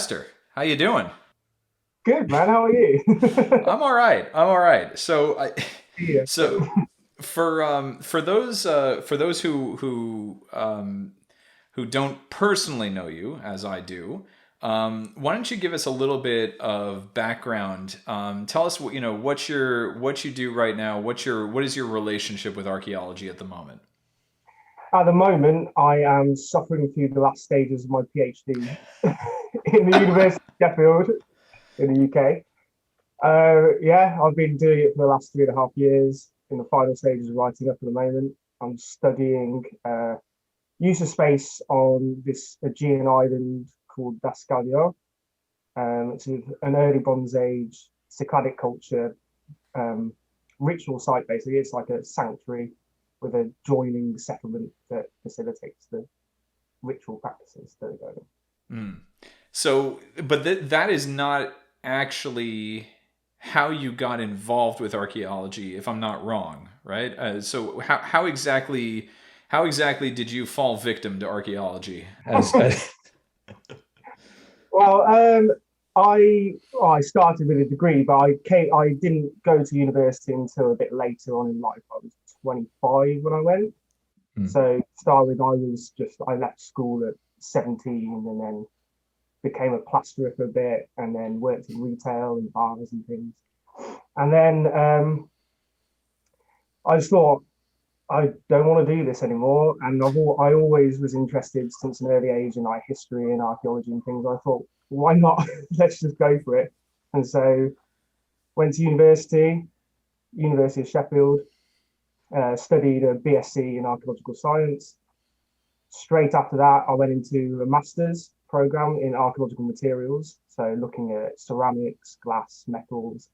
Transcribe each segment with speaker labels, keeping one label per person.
Speaker 1: Chester. How you doing?
Speaker 2: Good man, how are you?
Speaker 1: I'm all right. I'm all right.
Speaker 2: Yeah,
Speaker 1: So for those who don't personally know you as I do, why don't you give us a little bit of background? Tell us what you do right now. What is your relationship with archaeology at the moment?
Speaker 2: at the moment, I am suffering through the last stages of my PhD in the University of Sheffield in the UK. Yeah, I've been doing it for the last 3.5 years. In the final stages of writing up at the moment. I'm studying use of space on this Aegean island called Dascalia. It's an early Bronze Age Cycladic culture um, ritual site, basically. It's like a sanctuary with a joining settlement that facilitates the ritual practices that are going on.
Speaker 1: Mm. That is not actually how you got involved with archaeology, if I'm not wrong, right? How exactly did you fall victim to archaeology?
Speaker 2: Well, I started with a degree, but I didn't go to university until a bit later on in life. I was 25 when I went.
Speaker 1: Hmm.
Speaker 2: So start with I left school at 17 and then became a plasterer for a bit and then worked in retail and bars and things. And then I just thought I don't want to do this anymore. And I always was interested since an early age in like history and archaeology and things. I thought, why not? Let's just go for it. And so went to University of Sheffield, studied a BSc in archaeological science. Straight after that, I went into a master's program in archaeological materials. So looking at ceramics, glass, metals,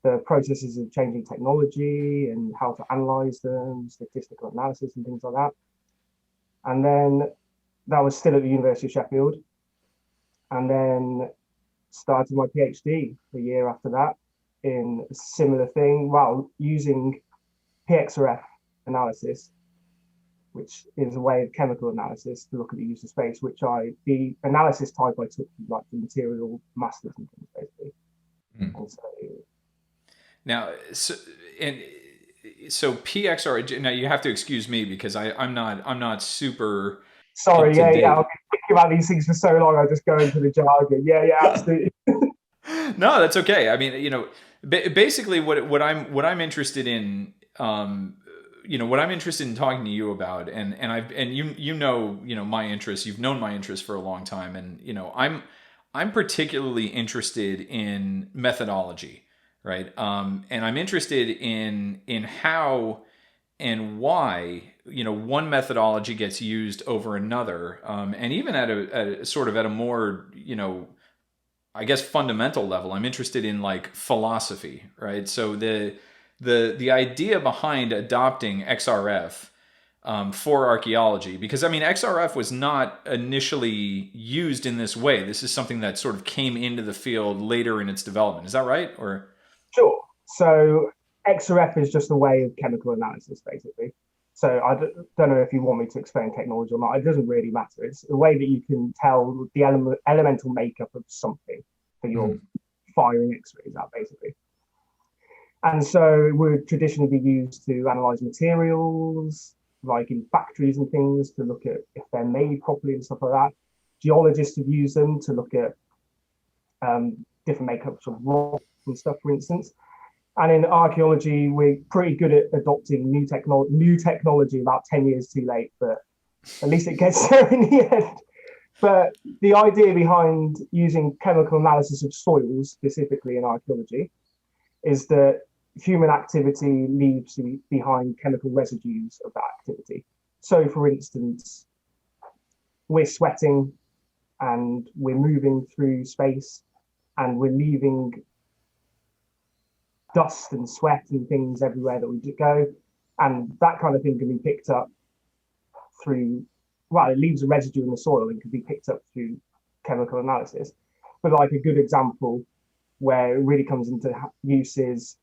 Speaker 2: the processes of changing technology and how to analyze them, statistical analysis and things like that. And then that was still at the University of Sheffield. And then started my PhD a year after that in a similar thing, well, using PXRF analysis, which is a way of chemical analysis to look at the use of space, the analysis type I took from like the material masters and things basically.
Speaker 1: Hmm.
Speaker 2: And so
Speaker 1: Now, and so PXR. Now you have to excuse me because I'm not super up
Speaker 2: sorry,
Speaker 1: to
Speaker 2: yeah, I've
Speaker 1: date.
Speaker 2: been thinking about these things for so long. I just go into the jargon. Yeah, absolutely.
Speaker 1: No, that's okay. I mean, basically, what I'm interested in, what I'm interested in talking to you about, and you know my interests. You've known my interests for a long time, and I'm particularly interested in methodology, right? And I'm interested in how and why one methodology gets used over another, and even at a sort of at a more I guess fundamental level. I'm interested in like philosophy, right? So the idea behind adopting XRF for archaeology, because I mean XRF was not initially used in this way. This is something that sort of came into the field later in its development. Is that right? Or
Speaker 2: Sure. So XRF is just a way of chemical analysis, basically. So don't know if you want me to explain technology or not. It doesn't really matter. It's a way that you can tell the elemental makeup of something that you're
Speaker 1: mm,
Speaker 2: firing X-rays at, basically. And so it would traditionally be used to analyze materials, like in factories and things, to look at if they're made properly and stuff like that. Geologists have used them to look at different makeups of rock and stuff, for instance. And in archaeology, we're pretty good at adopting new technology about 10 years too late, but at least it gets there in the end. But the idea behind using chemical analysis of soils, specifically in archaeology, is that human activity leaves behind chemical residues of that activity. So, for instance, we're sweating and we're moving through space and we're leaving dust and sweat and things everywhere that we go. And that kind of thing can be picked up through, well, it leaves a residue in the soil and can be picked up through chemical analysis. But like a good example where it really comes into use is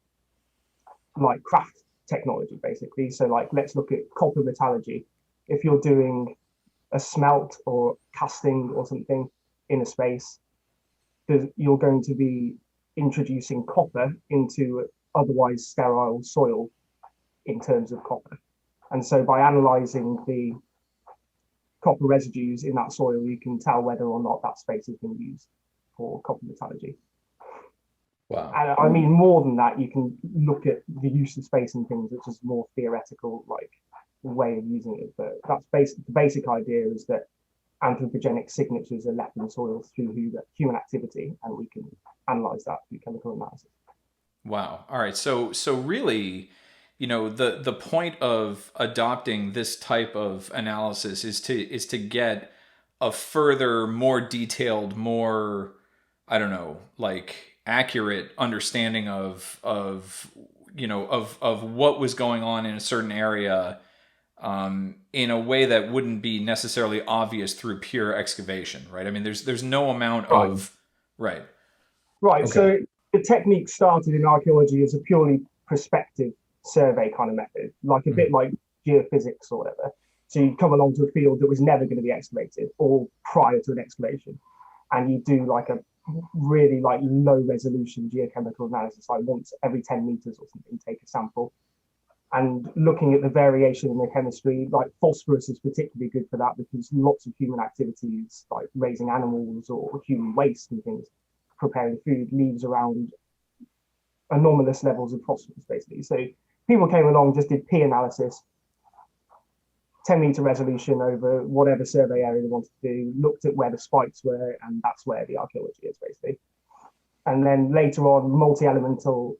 Speaker 2: like craft technology, basically. So like, let's look at copper metallurgy. If you're doing a smelt or casting or something in a space, you're going to be introducing copper into otherwise sterile soil in terms of copper. And so by analysing the copper residues in that soil, you can tell whether or not that space has been used for copper metallurgy.
Speaker 1: Wow.
Speaker 2: And I mean, more than that, you can look at the use of space and things, which is more theoretical, like way of using it. But that's the basic idea is that anthropogenic signatures are left in the soil through human activity, and we can analyze that through chemical analysis.
Speaker 1: Wow. All right. So really, the point of adopting this type of analysis is to get a further, more detailed, more, I don't know, like accurate understanding of what was going on in a certain area, in a way that wouldn't be necessarily obvious through pure excavation, right? I mean, there's no amount of right.
Speaker 2: Right.
Speaker 1: Okay.
Speaker 2: So the technique started in archaeology as a purely prospective survey kind of method, like a bit like geophysics or whatever. So you come along to a field that was never going to be excavated or prior to an excavation, and you do like a really like low resolution geochemical analysis, like once every 10 meters or something, take a sample. And looking at the variation in the chemistry, like phosphorus is particularly good for that because lots of human activities, like raising animals or human waste and things, preparing food, leaves around anomalous levels of phosphorus, basically. So people came along, just did P analysis, 10-meter resolution over whatever survey area they wanted to do, looked at where the spikes were, and that's where the archaeology is, basically. And then later on, multi-elemental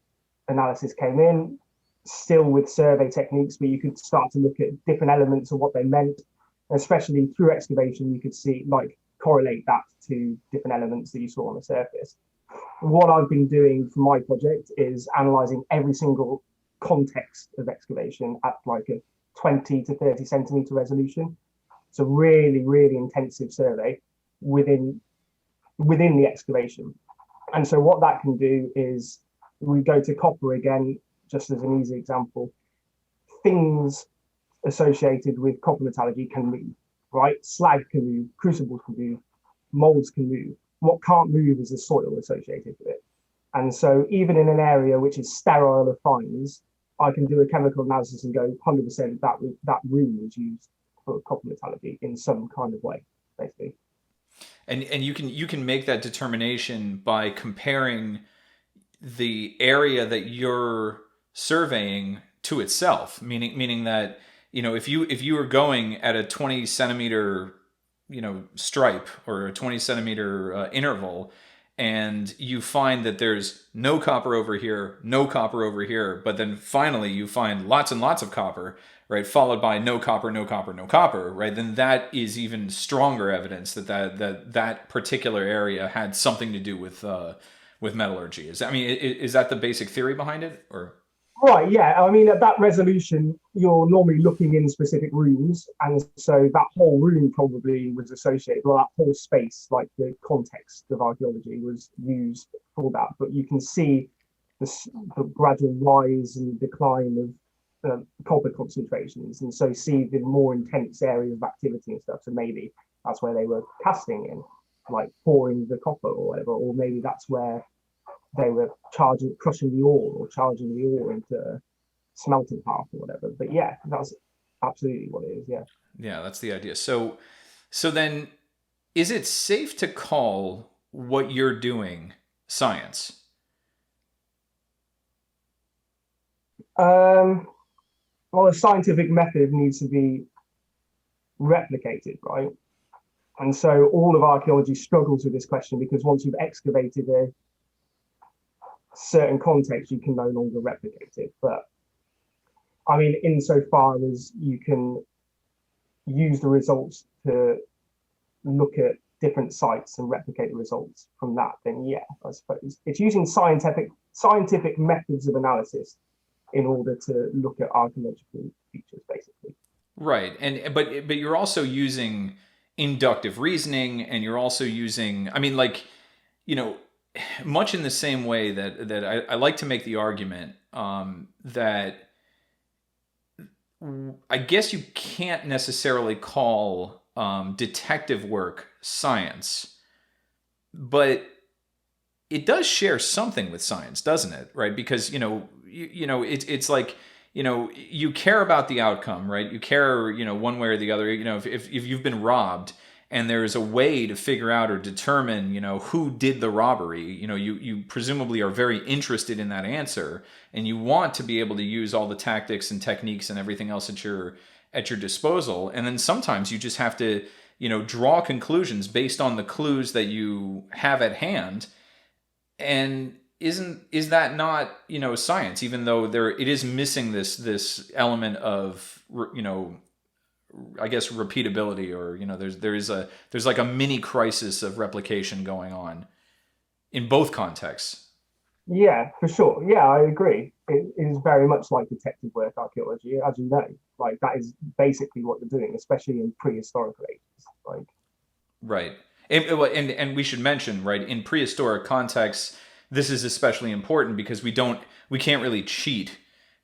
Speaker 2: analysis came in, still with survey techniques, but you could start to look at different elements of what they meant, especially through excavation. You could see, like, correlate that to different elements that you saw on the surface. What I've been doing for my project is analyzing every single context of excavation at like a 20 to 30 centimeter resolution. It's a really, really intensive survey within the excavation. And so what that can do is we go to copper again, just as an easy example. Things associated with copper metallurgy can move, right? Slag can move, crucibles can move, molds can move. What can't move is the soil associated with it. And so even in an area which is sterile of fines, I can do a chemical analysis and go 100% that room was used for copper metallurgy in some kind of way, basically.
Speaker 1: And you can make that determination by comparing the area that you're surveying to itself, meaning that, if you were going at a 20 centimeter stripe or a 20 centimeter interval, and you find that there's no copper over here, no copper over here, but then finally you find lots and lots of copper, right, followed by no copper, no copper, no copper, right, then that is even stronger evidence that particular area had something to do with metallurgy. Is that the basic theory behind it, or?
Speaker 2: Right, yeah. I mean, at that resolution, you're normally looking in specific rooms, and so that whole room probably was associated, or that whole space, like the context of archaeology, was used for that. But you can see the gradual rise and decline of copper concentrations, and so see the more intense areas of activity and stuff. So maybe that's where they were casting in, like pouring the copper or whatever, or maybe that's where they were crushing the ore or charging the ore into smelting path or whatever. But yeah, that's absolutely what it is. Yeah.
Speaker 1: Yeah, that's the idea. So then, is it safe to call what you're doing science?
Speaker 2: Well, a scientific method needs to be replicated, right? And so all of archaeology struggles with this question because once you've excavated a certain context, you can no longer replicate it. But I mean, insofar as you can use the results to look at different sites and replicate the results from that, then yeah, I suppose it's using scientific methods of analysis in order to look at archaeological features, basically.
Speaker 1: Right, but you're also using inductive reasoning, and you're also using, much in the same way that I like to make the argument that I guess you can't necessarily call detective work science, but it does share something with science, doesn't it? Right? Because it's like, you care about the outcome, right? You care, one way or the other. If you've been robbed and there is a way to figure out or determine, who did the robbery, you presumably are very interested in that answer, and you want to be able to use all the tactics and techniques and everything else at your disposal. And then sometimes you just have to, draw conclusions based on the clues that you have at hand. And is that not, science, even though it is missing this element of, I guess, repeatability, or there's like a mini crisis of replication going on in both contexts.
Speaker 2: Yeah, for sure. Yeah, I agree. It is very much like detective work, archaeology, as you know. Like that is basically what you're doing, especially in prehistorical ages. Like,
Speaker 1: Right. And we should mention, right, in prehistoric contexts, this is especially important because we can't really cheat,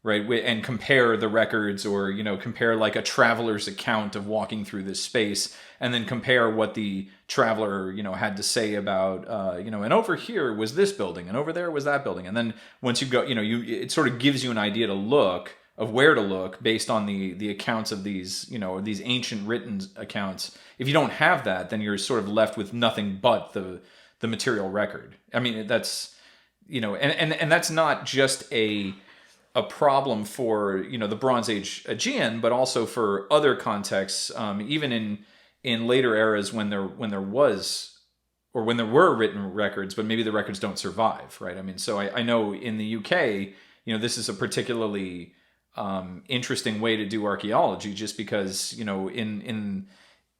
Speaker 1: right, and compare the records, or compare like a traveler's account of walking through this space, and then compare what the traveler had to say about and over here was this building, and over there was that building. And then once you go, it sort of gives you an idea to look of where to look based on the accounts of these ancient written accounts. If you don't have that, then you're sort of left with nothing but the material record. I mean, that's and that's not just a problem for the Bronze Age Aegean, but also for other contexts, even in later eras when there was, or when there were written records, but maybe the records don't survive, right? I mean, so I know in the UK, this is a particularly interesting way to do archaeology, just because in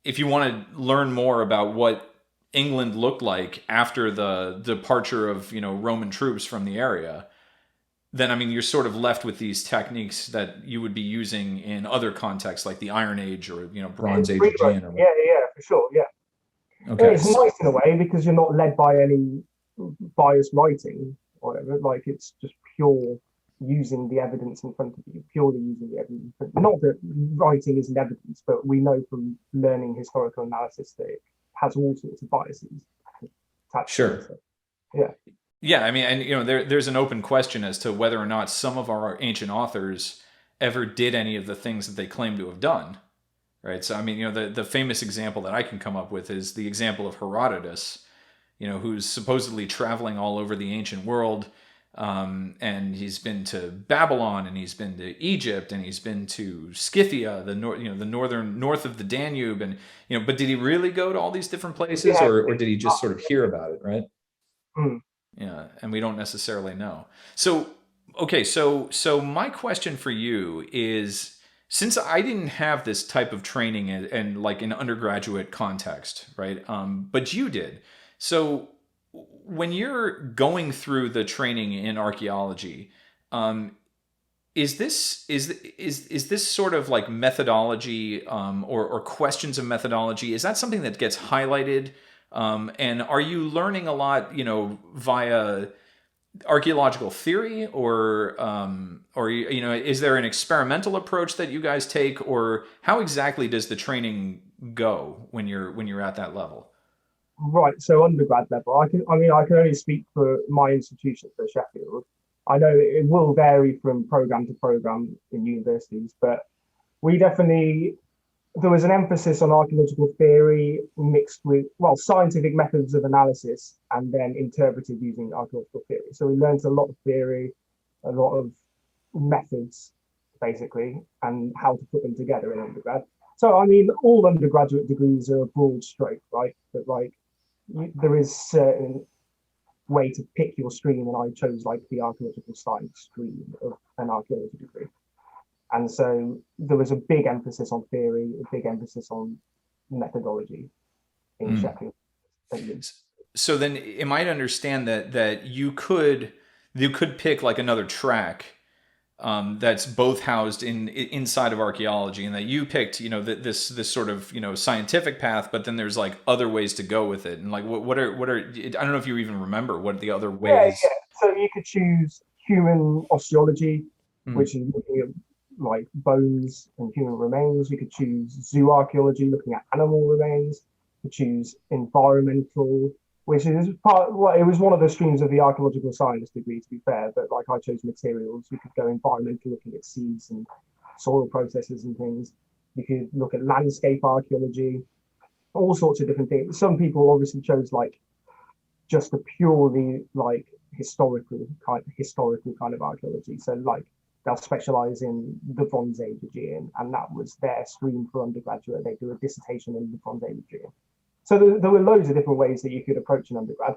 Speaker 1: if you want to learn more about what England looked like after the departure of Roman troops from the area, then I mean you're sort of left with these techniques that you would be using in other contexts like the Iron Age or Bronze Age Aegean. Or
Speaker 2: yeah, yeah, for sure. Yeah.
Speaker 1: okay,
Speaker 2: It's nice in a way because you're not led by any biased writing or whatever. Like it's just pure using the evidence in front of you, purely using the evidence. Not that writing isn't evidence, but we know from learning historical analysis that it has all sorts of biases attached to it.
Speaker 1: sure.
Speaker 2: So, yeah.
Speaker 1: Yeah, I mean, and there's an open question as to whether or not some of our ancient authors ever did any of the things that they claim to have done, right? So I mean, the famous example that I can come up with is the example of Herodotus, who's supposedly traveling all over the ancient world, and he's been to Babylon, and he's been to Egypt, and he's been to Scythia, the north of the Danube, and but did he really go to all these different places,
Speaker 2: Yeah.
Speaker 1: or did he just sort of hear about it, right?
Speaker 2: Mm.
Speaker 1: Yeah, and we don't necessarily know. So, okay, so my question for you is, since I didn't have this type of training and like an undergraduate context, right? But you did. So when you're going through the training in archaeology, is this sort of like methodology, or questions of methodology? Is that something that gets highlighted? And are you learning a lot, via archaeological theory, or is there an experimental approach that you guys take, or how exactly does the training go when you're at that level?
Speaker 2: Right. So undergrad level, I can only speak for my institution, for Sheffield. I know it will vary from program to program in universities, but we definitely there was an emphasis on archaeological theory mixed with, well, scientific methods of analysis and then interpreted using archaeological theory. So we learned a lot of theory, a lot of methods, basically, and how to put them together in undergrad. So, I mean, all undergraduate degrees are a broad stroke, right? But like, there is certain way to pick your stream, and I chose like the archaeological science stream of an archaeology degree. And so there was a big emphasis on theory, a big emphasis on methodology in Sheffield.
Speaker 1: So then, am I to understand that you could pick like another track, that's both housed inside of archaeology, and that you picked this sort of scientific path, but then there's like other ways to go with it, and like what are I don't know if you even remember what the other ways.
Speaker 2: Yeah. So you could choose human osteology, which is looking at like bones and human remains. You could choose zooarchaeology, looking at animal remains. You could choose environmental which is part. Well, it was one of the streams of the archaeological science degree, to be fair. But like I chose materials, you could go environmental, looking at seeds and soil processes and things. You could look at landscape archaeology, all sorts of different things. Some people obviously chose like just a purely like historical kind of archaeology. So like they'll specialize in the Bronze Age Aegean, and that was their stream for undergraduate. They do a dissertation in the Bronze Age Aegean. So there were loads of different ways that you could approach an undergrad.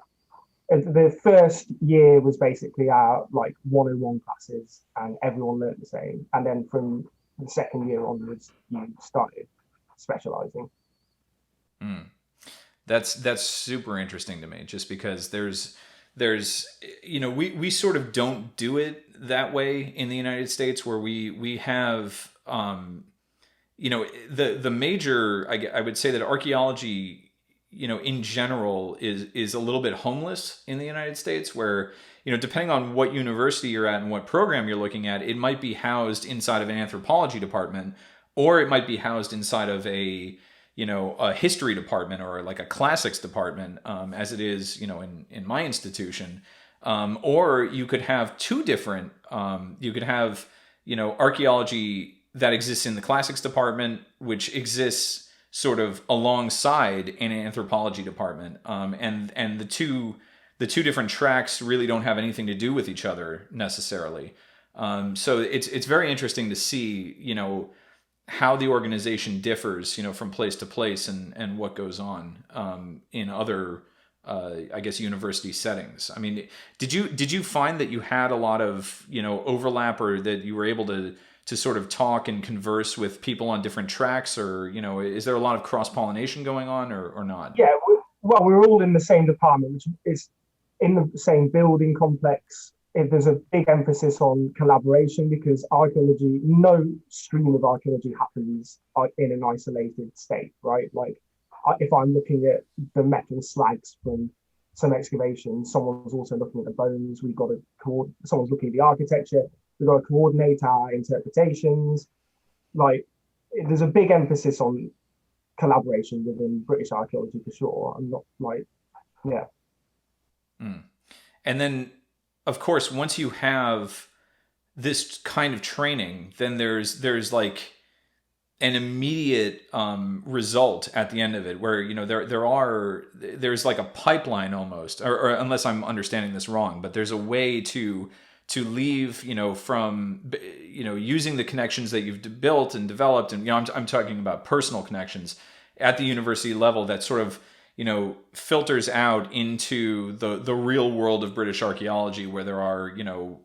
Speaker 2: And the first year was basically our like 101 classes, and everyone learned the same. And then from the second year onwards, you started specializing.
Speaker 1: Mm. That's super interesting to me, just because there's we sort of don't do it that way in the United States, where we have the major, I would say that archaeology, in general, is a little bit homeless in the United States, where depending on what university you're at and what program you're looking at, it might be housed inside of an anthropology department, or it might be housed inside of a history department or like a classics department, as it is, in my institution. Or you could have two different, you could have, archaeology that exists in the classics department, which exists sort of alongside an anthropology department. And the two different tracks really don't have anything to do with each other necessarily. So it's very interesting to see, how the organization differs, from place to place, and what goes on in other, I guess, university settings. I mean, did you find that you had a lot of overlap, or that you were able to sort of talk and converse with people on different tracks, or is there a lot of cross-pollination going on, or not?
Speaker 2: Yeah, well, we're all in the same department, which is in the same building complex. There's a big emphasis on collaboration, because archaeology, no stream of archaeology happens in an isolated state, right? Like if I'm looking at the metal slags from some excavation, someone's also looking at the bones. Someone's looking at the architecture. We've got to coordinate our interpretations. Like there's a big emphasis on collaboration within British archaeology for sure. I'm not like, yeah.
Speaker 1: Mm. And then, of course, once you have this kind of training, then there's like an immediate result at the end of it, where there's like a pipeline almost, or unless I'm understanding this wrong, but there's a way to leave, from using the connections that you've built and developed, and I'm talking about personal connections at the university level, that sort of filters out into the real world of British archaeology, where there are,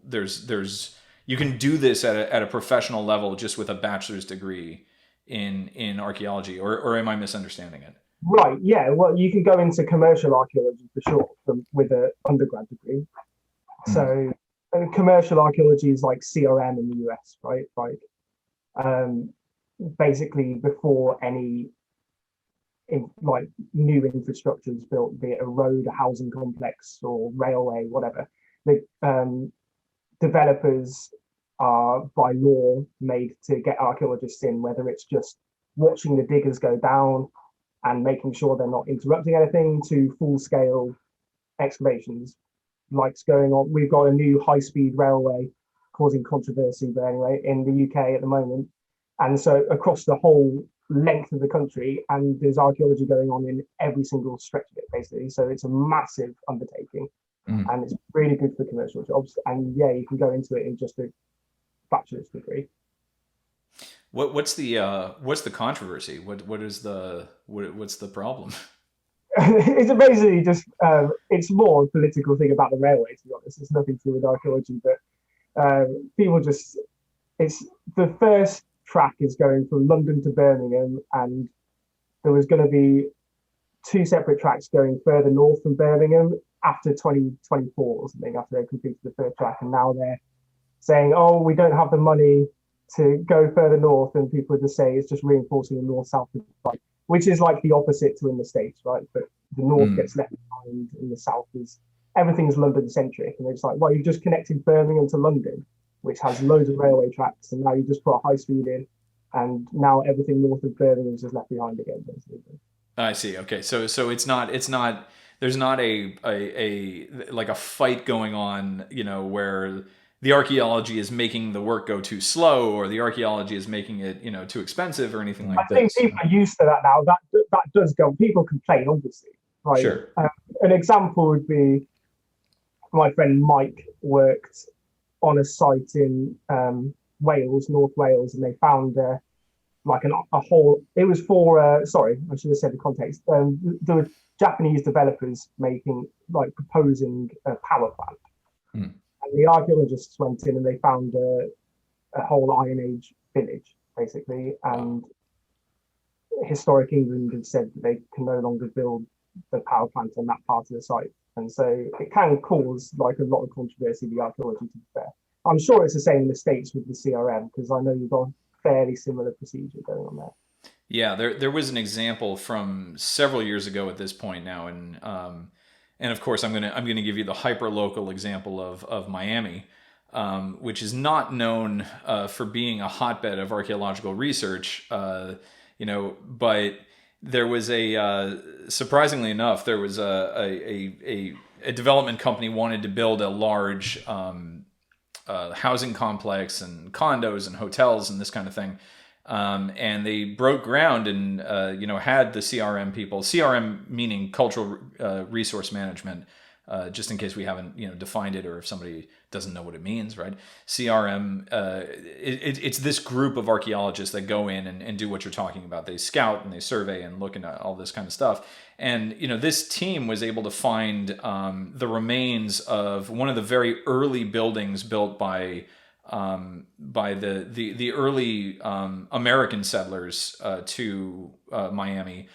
Speaker 1: there's you can do this at a professional level just with a bachelor's degree in archaeology, or am I misunderstanding it?
Speaker 2: Right, yeah. Well, you can go into commercial archaeology for sure with an undergrad degree. Mm. So commercial archaeology is like CRM in the US, right? Like basically before any new infrastructure is built, be it a road, a housing complex, or railway, whatever, the developers are by law made to get archaeologists in, whether it's just watching the diggers go down and making sure they're not interrupting anything, to full-scale excavations like's going on. We've got a new high-speed railway causing controversy, but anyway, in the UK at the moment. And so across the whole length of the country, and there's archaeology going on in every single stretch of it, basically. So it's a massive undertaking, and it's really good for commercial jobs. And yeah, you can go into it in just a bachelor's degree.
Speaker 1: What's the controversy? What's the problem?
Speaker 2: It's basically just it's more a political thing about the railway, to be honest. It's nothing to do with archaeology, but people just, it's the first track is going from London to Birmingham, and there was going to be two separate tracks going further north from Birmingham after 2024 or something, after they completed the first track. And now they're saying, oh, we don't have the money to go further north, and people just say it's just reinforcing the north-south divide, which is like the opposite to in the States, right? But the north gets left behind, and the south is, everything's London-centric. And it's like, well, you've just connected Birmingham to London, which has loads of railway tracks, and now you just put a high speed in, and now everything north of Birmingham is just left behind again, basically.
Speaker 1: I see. Okay, so it's not there's not a like a fight going on, you know, where the archaeology is making the work go too slow, or the archaeology is making it, you know, too expensive, or anything
Speaker 2: I
Speaker 1: like
Speaker 2: think
Speaker 1: this.
Speaker 2: people are used to that now. That does go. People complain, obviously. Like
Speaker 1: Sure.
Speaker 2: an example would be my friend Mike worked on a site in Wales, North Wales, and they found like a whole. It was for sorry, I should have said the context. There were Japanese developers making like proposing a power plant,
Speaker 1: Hmm.
Speaker 2: and the archaeologists went in and they found a whole Iron Age village basically,
Speaker 1: Wow.
Speaker 2: and historic England had said that they can no longer build the power plant on that part of the site. And so it can cause like a lot of controversy, the archaeology, to be fair. I'm sure it's the same in the States with the CRM, because I know you've got a fairly similar procedure going on there.
Speaker 1: Yeah, there was an example from several years ago at this point now, and of course I'm gonna give you the hyper local example of Miami, which is not known for being a hotbed of archaeological research, you know, but there was surprisingly enough, there was a development company wanted to build a large housing complex and condos and hotels and this kind of thing. And they broke ground and you know, had the CRM people, CRM meaning cultural resource management, just in case we haven't, you know, defined it, or if somebody doesn't know what it means, right? CRM, it's this group of archaeologists that go in and do what you're talking about. They scout and they survey and look into all this kind of stuff. And you know, this team was able to find the remains of one of the very early buildings built by the early American settlers to Miami.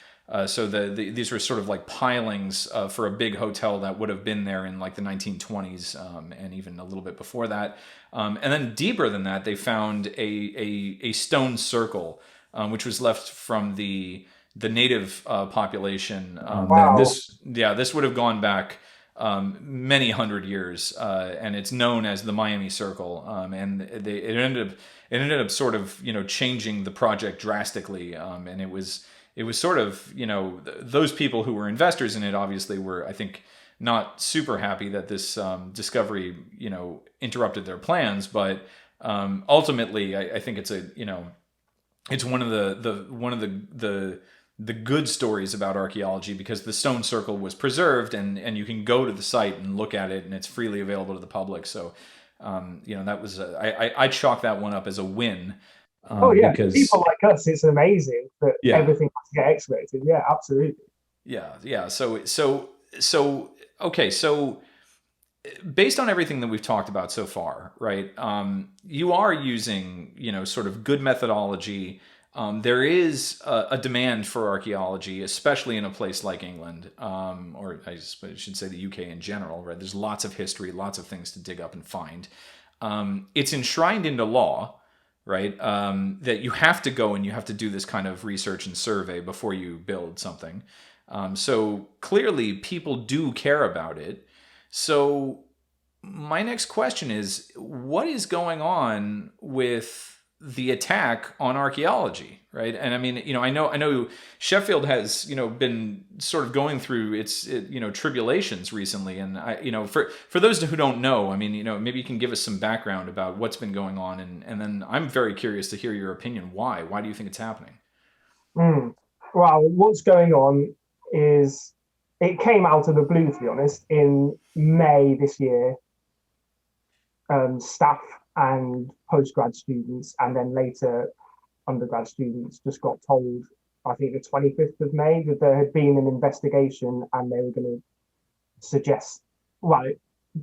Speaker 1: So these were sort of like pilings for a big hotel that would have been there in like the 1920s, and even a little bit before that. And then deeper than that, they found a stone circle, which was left from the native population. And
Speaker 2: Wow.
Speaker 1: this would have gone back many hundred years, and it's known as the Miami Circle. And it ended up sort of, you know, changing the project drastically, and it was sort of, you know, those people who were investors in it obviously were, I think, not super happy that this discovery, you know, interrupted their plans, but ultimately, I think it's a, you know, it's one of the good stories about archaeology, because the stone circle was preserved, and you can go to the site and look at it, and it's freely available to the public. So you know, that was I chalk that one up as a win,
Speaker 2: Oh yeah, people
Speaker 1: because
Speaker 2: like us, it's amazing that
Speaker 1: yeah.
Speaker 2: everything has to get excavated. Yeah, absolutely.
Speaker 1: Yeah. So okay. So based on everything that we've talked about so far, right? You are using, you know, sort of good methodology. There is a demand for archaeology, especially in a place like England, or I should say the UK in general, right? There's lots of history, lots of things to dig up and find. It's enshrined into law, right? That you have to go and you have to do this kind of research and survey before you build something. So clearly people do care about it. So my next question is, what is going with the attack on archaeology, right? And I mean, you know, I know Sheffield has, you know, been sort of going through you know, tribulations recently, and you know, for those who don't know, I mean, you know, maybe you can give us some background about what's been going on, and then I'm very curious to hear your opinion. Why do you think it's happening?
Speaker 2: Mm. Well, what's going on is it came out of the blue, to be honest, in May this year. Staff and postgrad students, and then later undergrad students, just got told, I think the 25th of May, that there had been an investigation and they were going to suggest, well,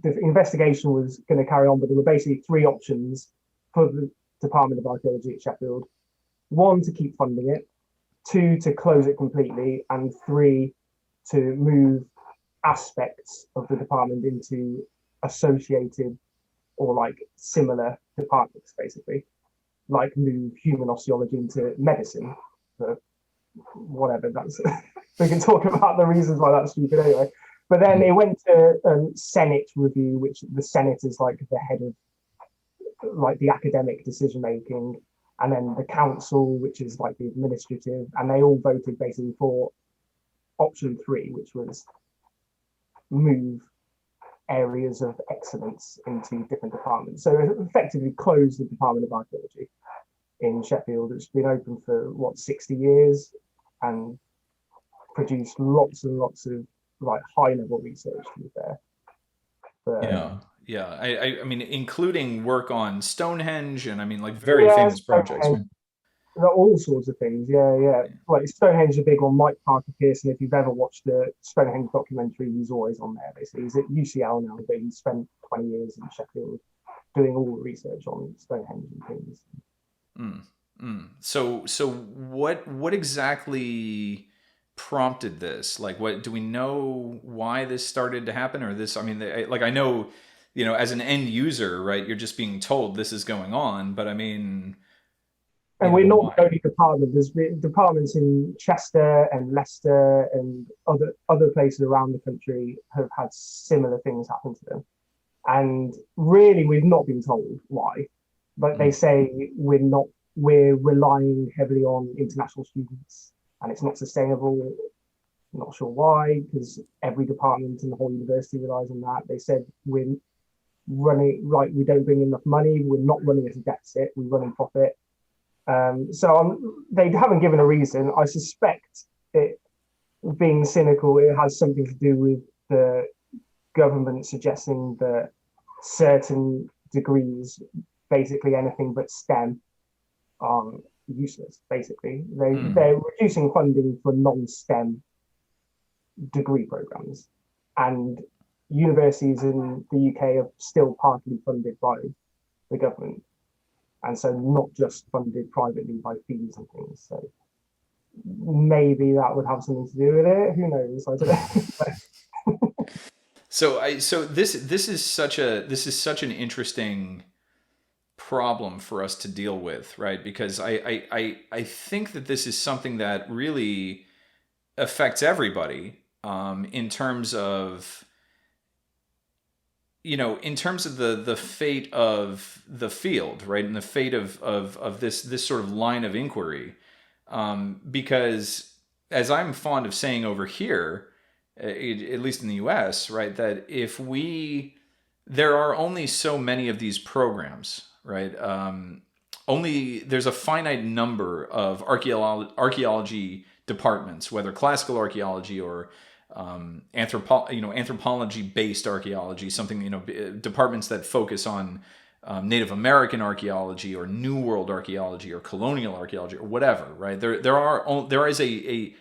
Speaker 2: the investigation was going to carry on, but there were basically three options for the Department of Archaeology at Sheffield. One, to keep funding it, two, to close it completely, and three, to move aspects of the department into associated or like similar departments, basically, like move human osteology into medicine, for whatever that's. We can talk about the reasons why that's stupid anyway. But then it went to Senate review, which the Senate is like the head of like the academic decision making, and then the council, which is like the administrative, and they all voted basically for option three, which was move areas of excellence into different departments. So it effectively closed the Department of Archaeology in Sheffield. It's been open for 60 years and produced lots and lots of like high level research, to be fair. But
Speaker 1: Yeah. Yeah. I mean, including work on Stonehenge and I mean, like very
Speaker 2: yeah,
Speaker 1: famous projects, right?
Speaker 2: all sorts of things. Yeah, yeah. Like Stonehenge is a big one. Mike Parker Pearson, if you've ever watched the Stonehenge documentary, he's always on there. Basically, he's at UCL now, but he spent 20 years in Sheffield doing all the research on Stonehenge and things.
Speaker 1: Mm, So what exactly prompted this? Like, what do we know why this started to happen, or this? I mean, like I know, as an end user, right? You're just being told this is going on, but I mean,
Speaker 2: And we're
Speaker 1: but
Speaker 2: not the
Speaker 1: why?
Speaker 2: only department. There's departments in Chester and Leicester and other places around the country have had similar things happen to them. And really, we've not been told why. But they
Speaker 1: Mm,
Speaker 2: say we're relying heavily on international students and it's not sustainable. I'm not sure why, because every department in the whole university relies on that. They said we're running, like, we don't bring enough money, we're not running at a deficit, we run in profit. They haven't given a reason. I suspect it, being cynical, it has something to do with the government suggesting that certain degrees, basically anything but STEM, are useless. Basically,
Speaker 1: mm.
Speaker 2: they're reducing funding for non-STEM degree programs, and universities in the UK are still partly funded by the government, and so not just funded privately by fees and things. So maybe that would have something to do with it. Who knows? I don't know.
Speaker 1: So this is such an interesting problem for us to deal with, right? Because I think that this is something that really affects everybody, in terms of the fate of the field, right, and the fate of this sort of line of inquiry, because as I'm fond of saying over here, at least in the U.S., right, that if we there are only so many of these programs, right? Only there's a finite number of archaeology departments, whether classical archaeology or anthropology-based archaeology, something, departments that focus on Native American archaeology or New World archaeology or colonial archaeology or whatever, right? There is a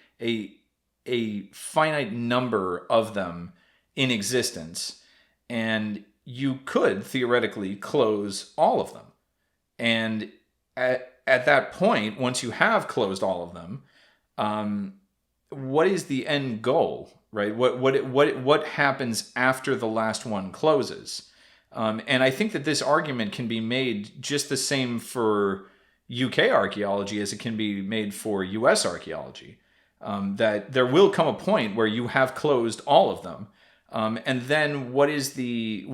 Speaker 1: finite number of them in existence, and you could theoretically close all of them. And at that point, once you have closed all of them, um, what is the end goal, right? What happens after the last one closes? And I think that this argument can be made just the same for UK archaeology as it can be made for US archaeology. That there will come a point where you have closed all of them, and then what is the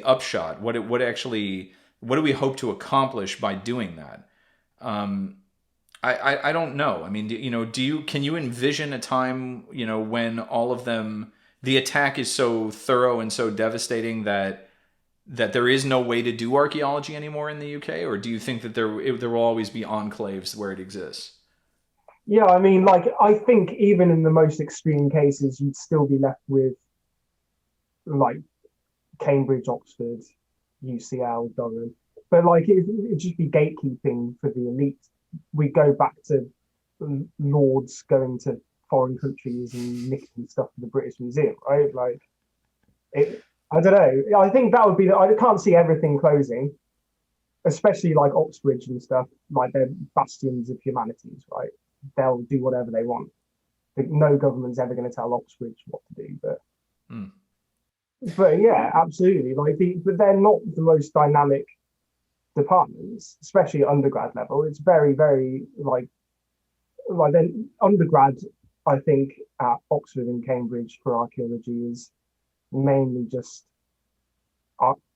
Speaker 1: upshot? What do we hope to accomplish by doing that? Um, I don't know. I mean, can you envision a time, when all of them, the attack is so thorough and so devastating that there is no way to do archaeology anymore in the UK, or do you think that there will always be enclaves where it exists?
Speaker 2: Yeah, I mean, like, I think even in the most extreme cases, you'd still be left with like Cambridge, Oxford, UCL, Durham. But like it'd just be gatekeeping for the elite. We go back to lords going to foreign countries and nicking stuff from the British Museum, right? Like it. I don't know. I think that would be. I can't see everything closing, especially like Oxbridge and stuff. Like they're bastions of humanities, right? They'll do whatever they want. No government's ever going to tell Oxbridge what to do,
Speaker 1: Hmm.
Speaker 2: but yeah, absolutely. But they're not the most dynamic departments, especially at undergrad level. It's very, very like then undergrad. I think at Oxford and Cambridge for archaeology is mainly just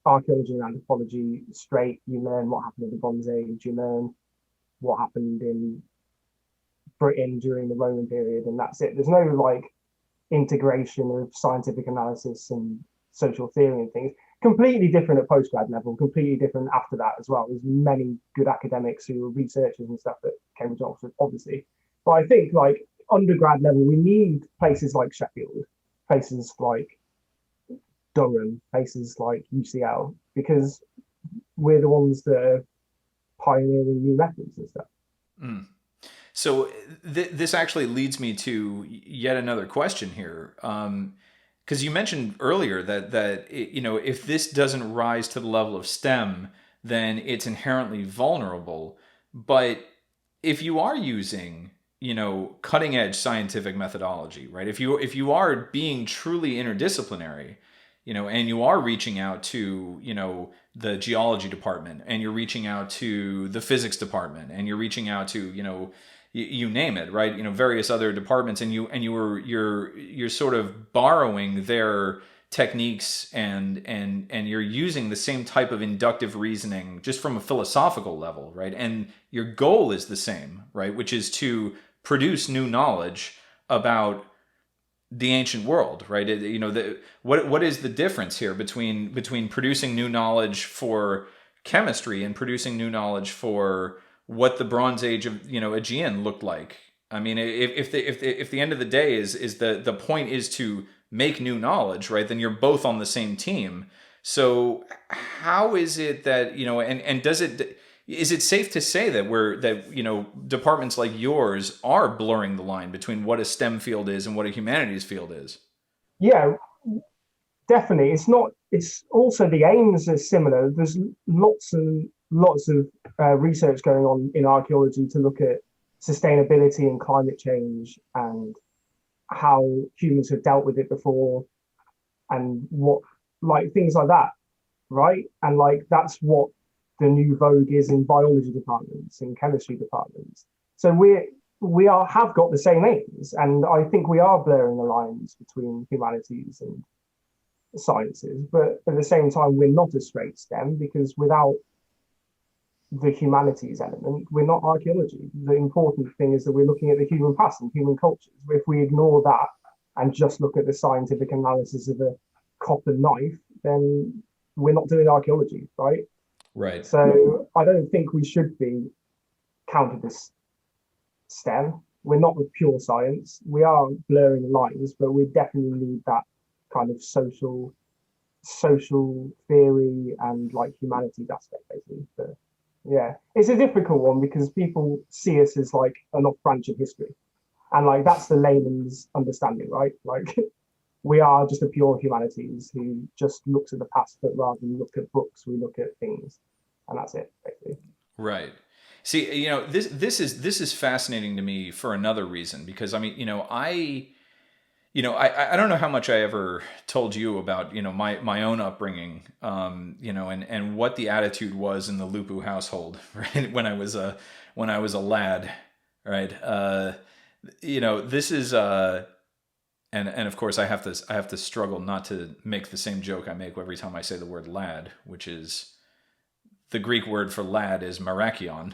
Speaker 2: archaeology and anthropology straight. You learn what happened in the Bronze Age. You learn what happened in Britain during the Roman period, and that's it. There's no like integration of scientific analysis and social theory and things. Completely different at postgrad level, completely different after that as well. There's many good academics who are researchers and stuff at Cambridge, Oxford, obviously. But I think like undergrad level, we need places like Sheffield, places like Durham, places like UCL, because we're the ones that are pioneering new methods and stuff.
Speaker 1: Mm. So this actually leads me to yet another question here. Because you mentioned earlier that if this doesn't rise to the level of STEM, then it's inherently vulnerable. But if you are using cutting edge scientific methodology, right? If you are being truly interdisciplinary, and you are reaching out to the geology department, and you're reaching out to the physics department, and you're reaching out to you name it, right? Various other departments, and you're sort of borrowing their techniques, and you're using the same type of inductive reasoning just from a philosophical level, right? And your goal is the same, right? Which is to produce new knowledge about the ancient world, right? What is the difference here between producing new knowledge for chemistry and producing new knowledge for what the Bronze Age of Aegean looked like? I mean, if the end of the day is the point is to make new knowledge, right? Then you're both on the same team. So how is it that and is it safe to say that departments like yours are blurring the line between what a STEM field is and what a humanities field is?
Speaker 2: Yeah, definitely. It's not. It's also the aims are similar. There's lots and lots of research going on in archaeology to look at sustainability and climate change and how humans have dealt with it before and what things like that, right? And that's what the new vogue is in biology departments, in chemistry departments. So have got the same aims, and I think we are blurring the lines between humanities and sciences, but at the same time we're not a straight STEM, because without the humanities element, we're not archaeology. The important thing is that we're looking at the human past and human cultures. If we ignore that and just look at the scientific analysis of a copper knife, then we're not doing archaeology, right?
Speaker 1: Right.
Speaker 2: So I don't think we should be counted as STEM. We're not with pure science. We are blurring lines, but we definitely need that kind of social theory and humanities aspect, basically. But yeah, it's a difficult one because people see us as an off branch of history, and that's the layman's understanding, right? We are just a pure humanities who just looks at the past, but rather than look at books, we look at things, and that's it, basically.
Speaker 1: Right. See, this is fascinating to me for another reason, because I mean, I don't know how much I ever told you about my own upbringing, and what the attitude was in the Lupu household, right? When I was a lad, right? This is and of course I have to struggle not to make the same joke I make every time I say the word lad, which is the Greek word for lad is marakion,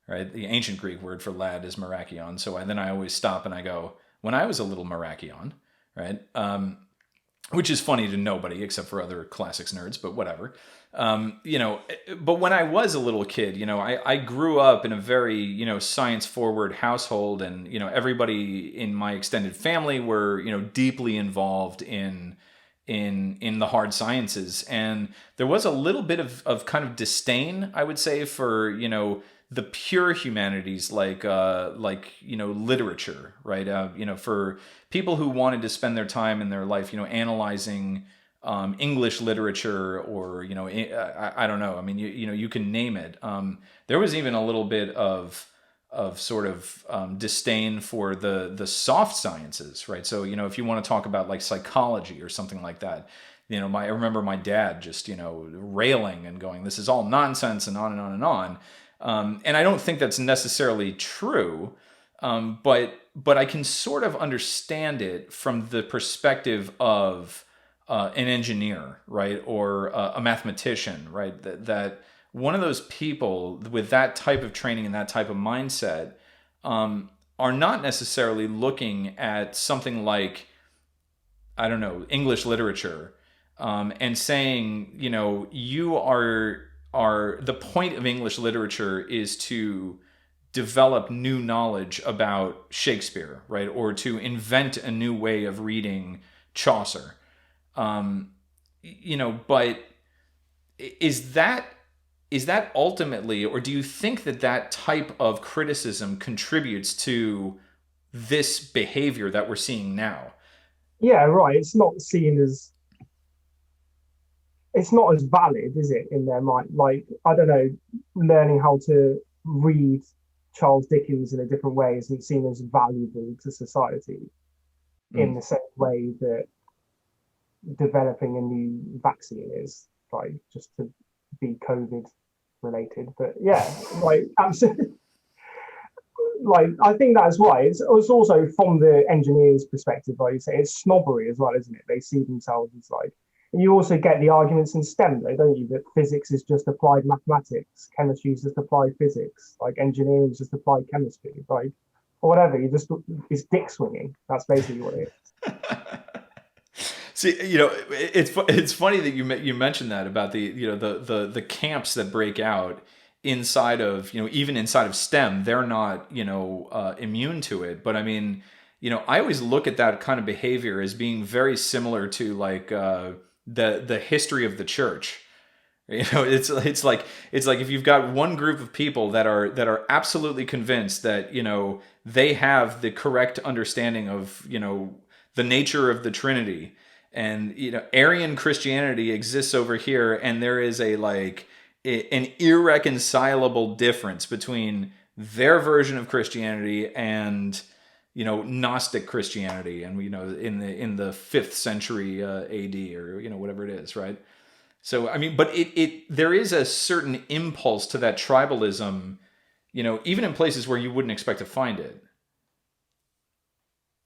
Speaker 1: right? The ancient Greek word for lad is marakion. So I always stop and I go, when I was a little marakion, right? Which is funny to nobody except for other classics nerds, but whatever. But when I was a little kid, I grew up in a very, science forward household, and, everybody in my extended family were, deeply involved in the hard sciences. And there was a little bit of kind of disdain, I would say, for, the pure humanities, literature, right? For people who wanted to spend their time in their life, analyzing English literature, or I don't know. I mean, you can name it. There was even a little bit of sort of disdain for the soft sciences, right? So if you want to talk about psychology or something like that, I remember my dad just railing and going, "This is all nonsense," and on and on and on. And I don't think that's necessarily true, but I can sort of understand it from the perspective of an engineer, right, or a mathematician, right? That one of those people with that type of training and that type of mindset are not necessarily looking at something like I don't know, English literature, and saying, you know, you are the point of English literature is to develop new knowledge about Shakespeare, right? Or to invent a new way of reading Chaucer. You know, but is that ultimately, or do you think that that type of criticism contributes to this behavior that we're seeing now?
Speaker 2: Yeah, right. It's not as valid, is it, in their mind? Like, I don't know, learning how to read Charles Dickens in a different way isn't seen as valuable to society in
Speaker 1: Mm.
Speaker 2: the same way that developing a new vaccine is, like, just to be COVID related. But yeah, like, absolutely. Like, I think that's why it's also from the engineer's perspective, like you say, it's snobbery as well, isn't it? They see themselves as like, and you also get the arguments in STEM, though, don't you? That physics is just applied mathematics, chemistry is just applied physics, like engineering is just applied chemistry, like, or whatever. It's dick swinging. That's basically what it is.
Speaker 1: See, you know, it's funny that you mentioned that about the, you know, the camps that break out inside of, you know, even inside of STEM. They're not, you know, immune to it. But I mean, you know, I always look at that kind of behavior as being very similar to like the history of the church. You know, it's like if you've got one group of people that are absolutely convinced that, you know, they have the correct understanding of, you know, the nature of the Trinity, and, you know, Arian Christianity exists over here, and there is a like an irreconcilable difference between their version of Christianity and, you know, Gnostic Christianity, and, you know, in the 5th century AD, or, you know, whatever it is, right? So I mean, but it there is a certain impulse to that tribalism, you know, even in places where you wouldn't expect to find it.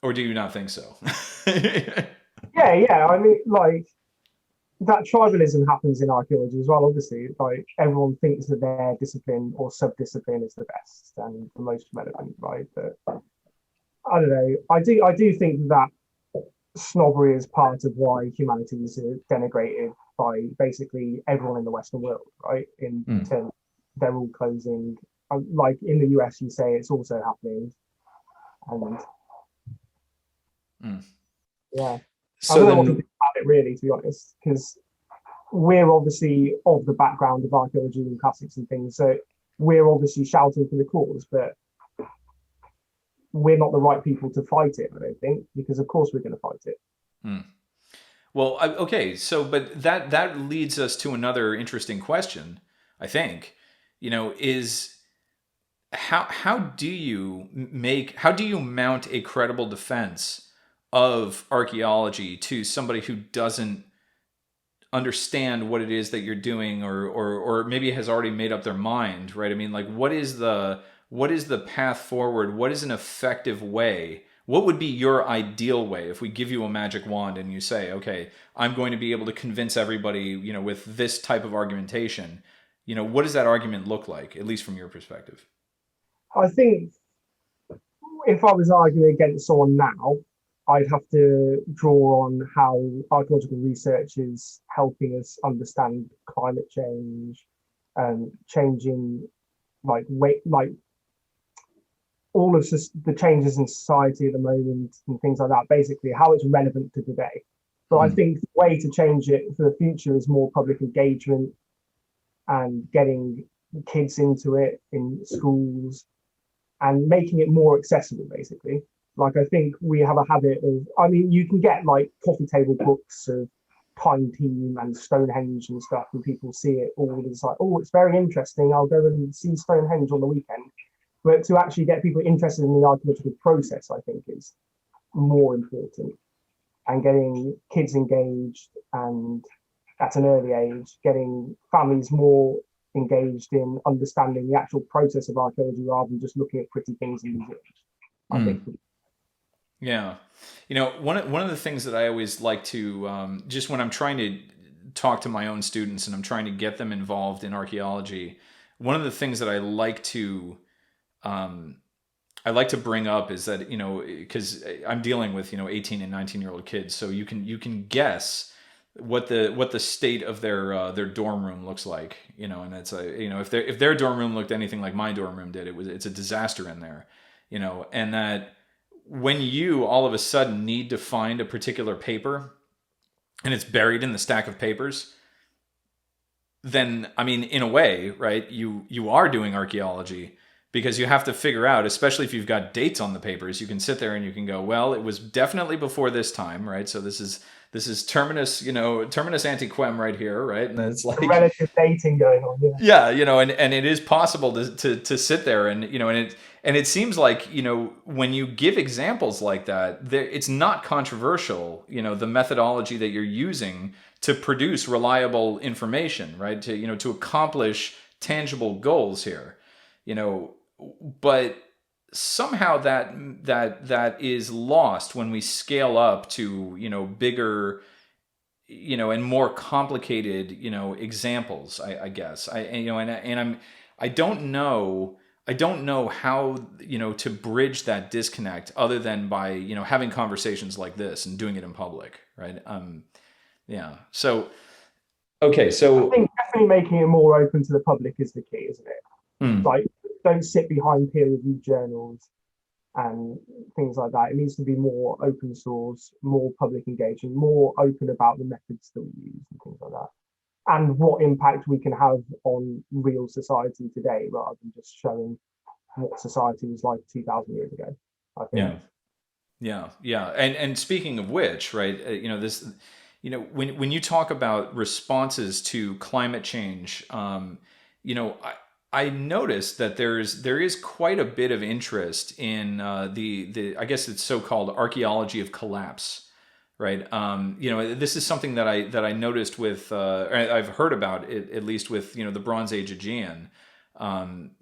Speaker 1: Or do you not think so?
Speaker 2: Yeah. I mean, like, that tribalism happens in archaeology as well. Obviously, like, everyone thinks that their discipline or sub-discipline is the best and the most relevant, right? But I don't know. I do think that snobbery is part of why humanities are denigrated by basically everyone in the Western world, right? In
Speaker 1: Mm,
Speaker 2: terms, they're all closing. Like in the US, you say it's also happening, and
Speaker 1: mm.
Speaker 2: yeah, I
Speaker 1: So
Speaker 2: don't know what to think
Speaker 1: then,
Speaker 2: about it really, to be honest, because we're obviously of the background of archaeology and classics and things, so we're obviously shouting for the cause, but we're not the right people to fight it, I don't think, because of course we're going to fight it.
Speaker 1: mm. Well, okay. So, but that leads us to another interesting question. I think, you know, is how do you mount a credible defense of archaeology to somebody who doesn't understand what it is that you're doing, or maybe has already made up their mind, right? I mean, like, what is the path forward? What is an effective way? What would be your ideal way if we give you a magic wand and you say, okay, I'm going to be able to convince everybody, you know, with this type of argumentation? You know, what does that argument look like, at least from your perspective?
Speaker 2: I think if I was arguing against someone now, I'd have to draw on how archaeological research is helping us understand climate change, changing, like, weight, like all of the changes in society at the moment and things like that. Basically, how it's relevant to today. But I
Speaker 1: Mm,
Speaker 2: think the way to change it for the future is more public engagement and getting kids into it in schools and making it more accessible, basically. Like, I think we have a habit of, I mean, you can get like coffee table books of Time Team and Stonehenge and stuff, and people see it all. It's like, oh, it's very interesting. I'll go and see Stonehenge on the weekend. But to actually get people interested in the archaeological process, I think, is more important. And getting kids engaged and at an early age, getting families more engaged in understanding the actual process of archaeology rather than just looking at pretty things in museums, I
Speaker 1: mm.
Speaker 2: think.
Speaker 1: Yeah. You know, one of the things that I always like to, just when I'm trying to talk to my own students and I'm trying to get them involved in archaeology, one of the things that I like to um, I like to bring up is that, because I'm dealing with, 18 and 19-year-old kids, so you can guess what the state of their dorm room looks like, and it's if their dorm room looked anything like my dorm room did, it's a disaster in there, and that when you all of a sudden need to find a particular paper and it's buried in the stack of papers, then, I mean, in a way, right, you are doing archaeology, because you have to figure out, especially if you've got dates on the papers, you can sit there and you can go, well, it was definitely before this time, right? So this is terminus, terminus antiquem right here, right? And it's like
Speaker 2: relative dating going on.
Speaker 1: Yeah, and it is possible to sit there and it seems like, when you give examples like that, it's not controversial, the methodology that you're using to produce reliable information, right? To accomplish tangible goals here, but somehow that is lost when we scale up to, bigger, and more complicated, examples, I guess. I don't know how, to bridge that disconnect other than by, having conversations like this and doing it in public, right? Yeah. So, okay. So
Speaker 2: I think definitely making it more open to the public is the key, isn't it? Like, don't sit behind peer-reviewed journals and things like that. It needs to be more open source, more public engagement, more open about the methods that we use and things like that, and what impact we can have on real society today, rather than just showing what society was like 2,000 years ago, I think.
Speaker 1: Yeah. And speaking of which, right, this, when you talk about responses to climate change, I noticed that there is quite a bit of interest in the I guess it's so-called archaeology of collapse, right? This is something that I noticed with I've heard about it, at least with the Bronze Age Aegean,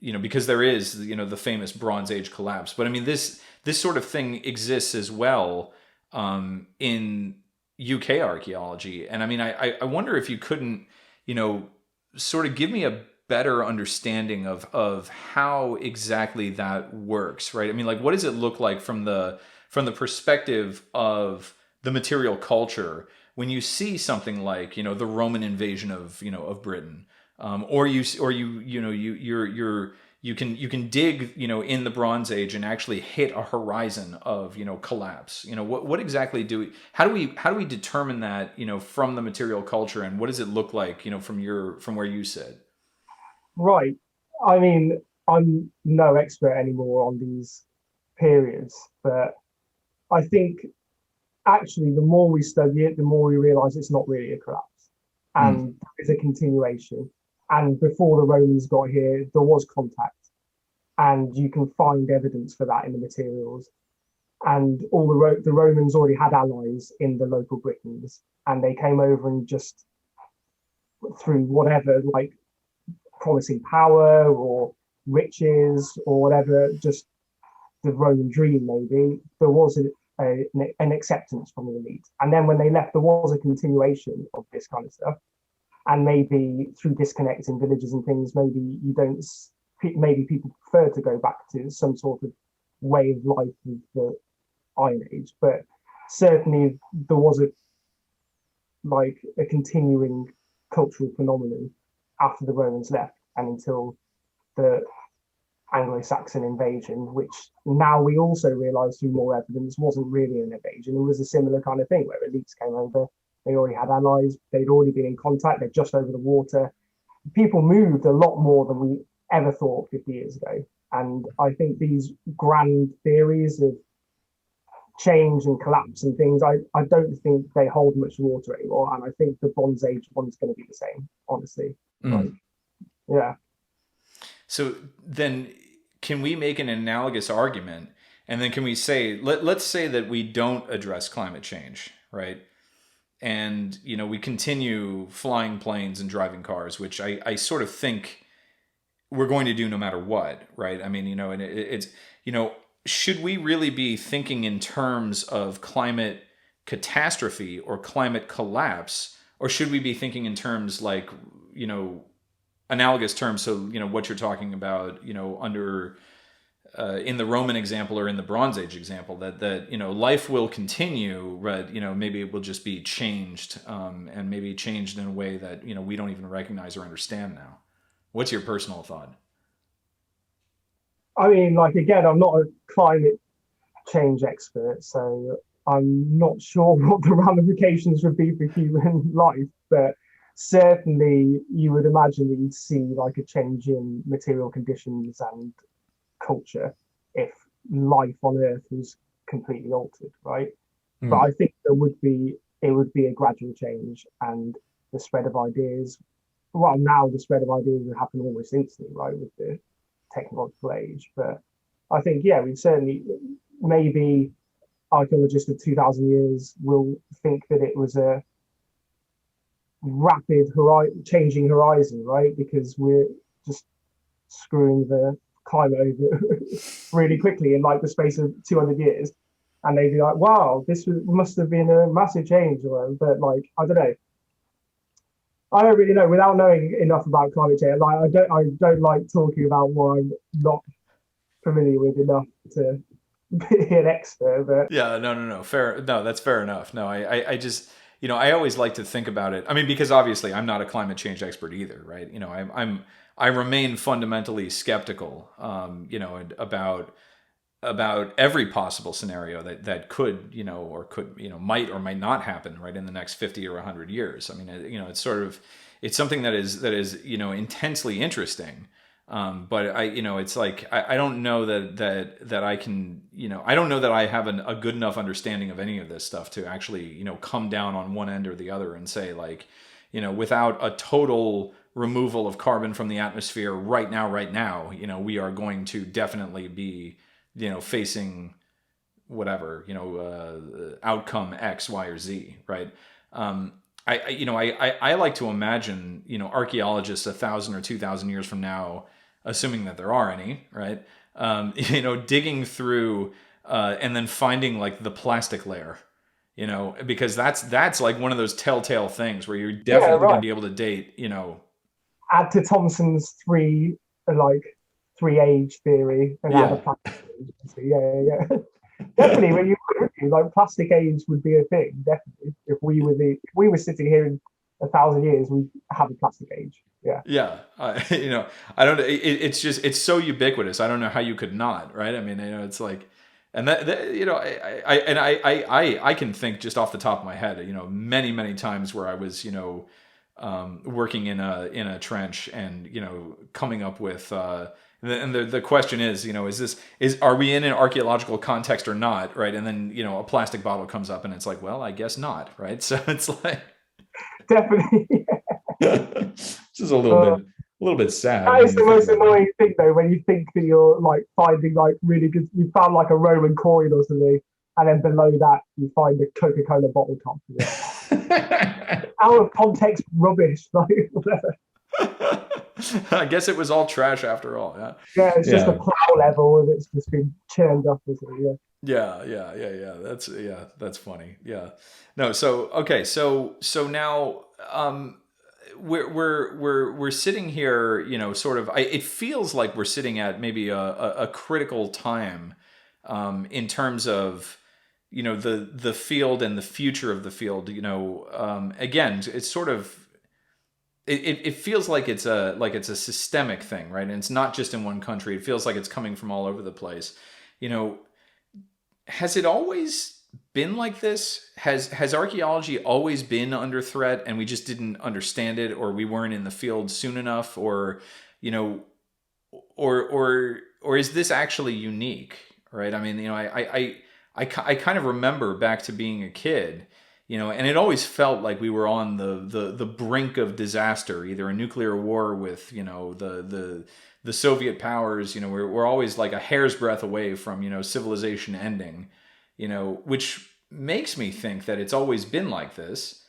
Speaker 1: because there is the famous Bronze Age collapse. But I mean, this sort of thing exists as well in UK archaeology, and I mean, I wonder if you couldn't sort of give me a better understanding of how exactly that works, right? I mean, like, what does it look like from the perspective of the material culture when you see something like the Roman invasion of Britain, or you can dig in the Bronze Age and actually hit a horizon of collapse. What exactly how do we determine that from the material culture, and what does it look like from where you sit?
Speaker 2: Right. I mean, I'm no expert anymore on these periods, but I think actually the more we study it, the more we realize it's not really a collapse, and it's a continuation. And before the Romans got here, there was contact, and you can find evidence for that in the materials. And all the Romans already had allies in the local Britons, and they came over and just through whatever, like promising power or riches or whatever, just the Roman dream, maybe there was an acceptance from the elite. And then when they left, there was a continuation of this kind of stuff. And maybe through disconnects in villages and things, maybe people prefer to go back to some sort of way of life with the Iron Age. But certainly there was a continuing cultural phenomenon after the Romans left and until the Anglo-Saxon invasion, which now we also realise through more evidence wasn't really an invasion. It was a similar kind of thing where elites came over, they already had allies, they'd already been in contact, they're just over the water. People moved a lot more than we ever thought 50 years ago. And I think these grand theories of change and collapse and things, I don't think they hold much water anymore. And I think the Bronze Age one's going to be the same, honestly. Yeah.
Speaker 1: So then can we make an analogous argument, and then can we say, let's say that we don't address climate change, right? And, we continue flying planes and driving cars, which I sort of think we're going to do no matter what, right? I mean, and it's, should we really be thinking in terms of climate catastrophe or climate collapse, or should we be thinking in terms like, analogous terms? So, what you're talking about, under in the Roman example or in the Bronze Age example, that life will continue, but maybe it will just be changed, and maybe changed in a way that we don't even recognize or understand now. What's your personal thought?
Speaker 2: I mean, like, again, I'm not a climate change expert, so I'm not sure what the ramifications would be for human life, but certainly you would imagine that you'd see like a change in material conditions and culture if life on Earth was completely altered, right? But I think it would be a gradual change, and the spread of ideas. Well, now the spread of ideas would happen almost instantly, right, with the technological age. But I think, yeah, we certainly, maybe archaeologists of 2,000 years will think that it was a rapid changing horizon, right? Because we're just screwing the climate over really quickly in like the space of 200 years. And they'd be like, wow, must have been a massive change. But like, I don't know. I don't really know. Without knowing enough about climate change, like I don't like talking about what I'm not familiar with enough to be an expert. But
Speaker 1: Yeah, no, fair. No, that's fair enough. No, I just, I always like to think about it. I mean, because obviously I'm not a climate change expert either, right? I remain fundamentally skeptical, about every possible scenario that could, or could, might or might not happen right in the next 50 or 100 years. I mean, it's something that is, intensely interesting. But it's like, I don't know that I can, I don't know that I have a good enough understanding of any of this stuff to actually, come down on one end or the other and say like, without a total removal of carbon from the atmosphere right now, we are going to definitely be, facing whatever, outcome X, Y, or Z, right? I like to imagine, archaeologists 1,000 or 2,000 years from now, assuming that there are any, right? Digging through and then finding like the plastic layer, because that's like one of those telltale things where you're definitely going to be able to date,
Speaker 2: Add to Thomson's three age theory and add a plastic age. Yeah. Definitely, when you like plastic age would be a thing. Definitely, if we were sitting here in 1,000 years, we'd have a plastic age. Yeah.
Speaker 1: Yeah. I don't. It's so ubiquitous. I don't know how you could not. Right. I mean, it's like, and I can think just off the top of my head, many times where I was, working in a trench and coming up with. And the question is, are we in an archaeological context or not, right? And then a plastic bottle comes up, and it's like, well, I guess not, right? So it's like
Speaker 2: definitely.
Speaker 1: This is a little bit sad.
Speaker 2: That is the most annoying thing, though, when you think that you're like finding like really good. You found like a Roman coin or something, and then below that you find a Coca-Cola bottle top. Out of context, rubbish, like whatever.
Speaker 1: I guess it was all trash after all. Yeah.
Speaker 2: Yeah, it's just a plow level and it's just been churned up or something.
Speaker 1: Yeah. That's funny. Yeah. No. So okay. So now we're sitting here. Sort of. It feels like we're sitting at maybe a critical time, in terms of the field and the future of the field. Again, it's sort of. It feels like it's a systemic thing, right? And it's not just in one country. It feels like it's coming from all over the place. Has it always been like this? Has archaeology always been under threat and we just didn't understand it, or we weren't in the field soon enough, or or is this actually unique, right? I mean, I kind of remember back to being a kid. And it always felt like we were on the brink of disaster, either a nuclear war with, the Soviet powers. We're always like a hair's breadth away from, civilization ending, which makes me think that it's always been like this.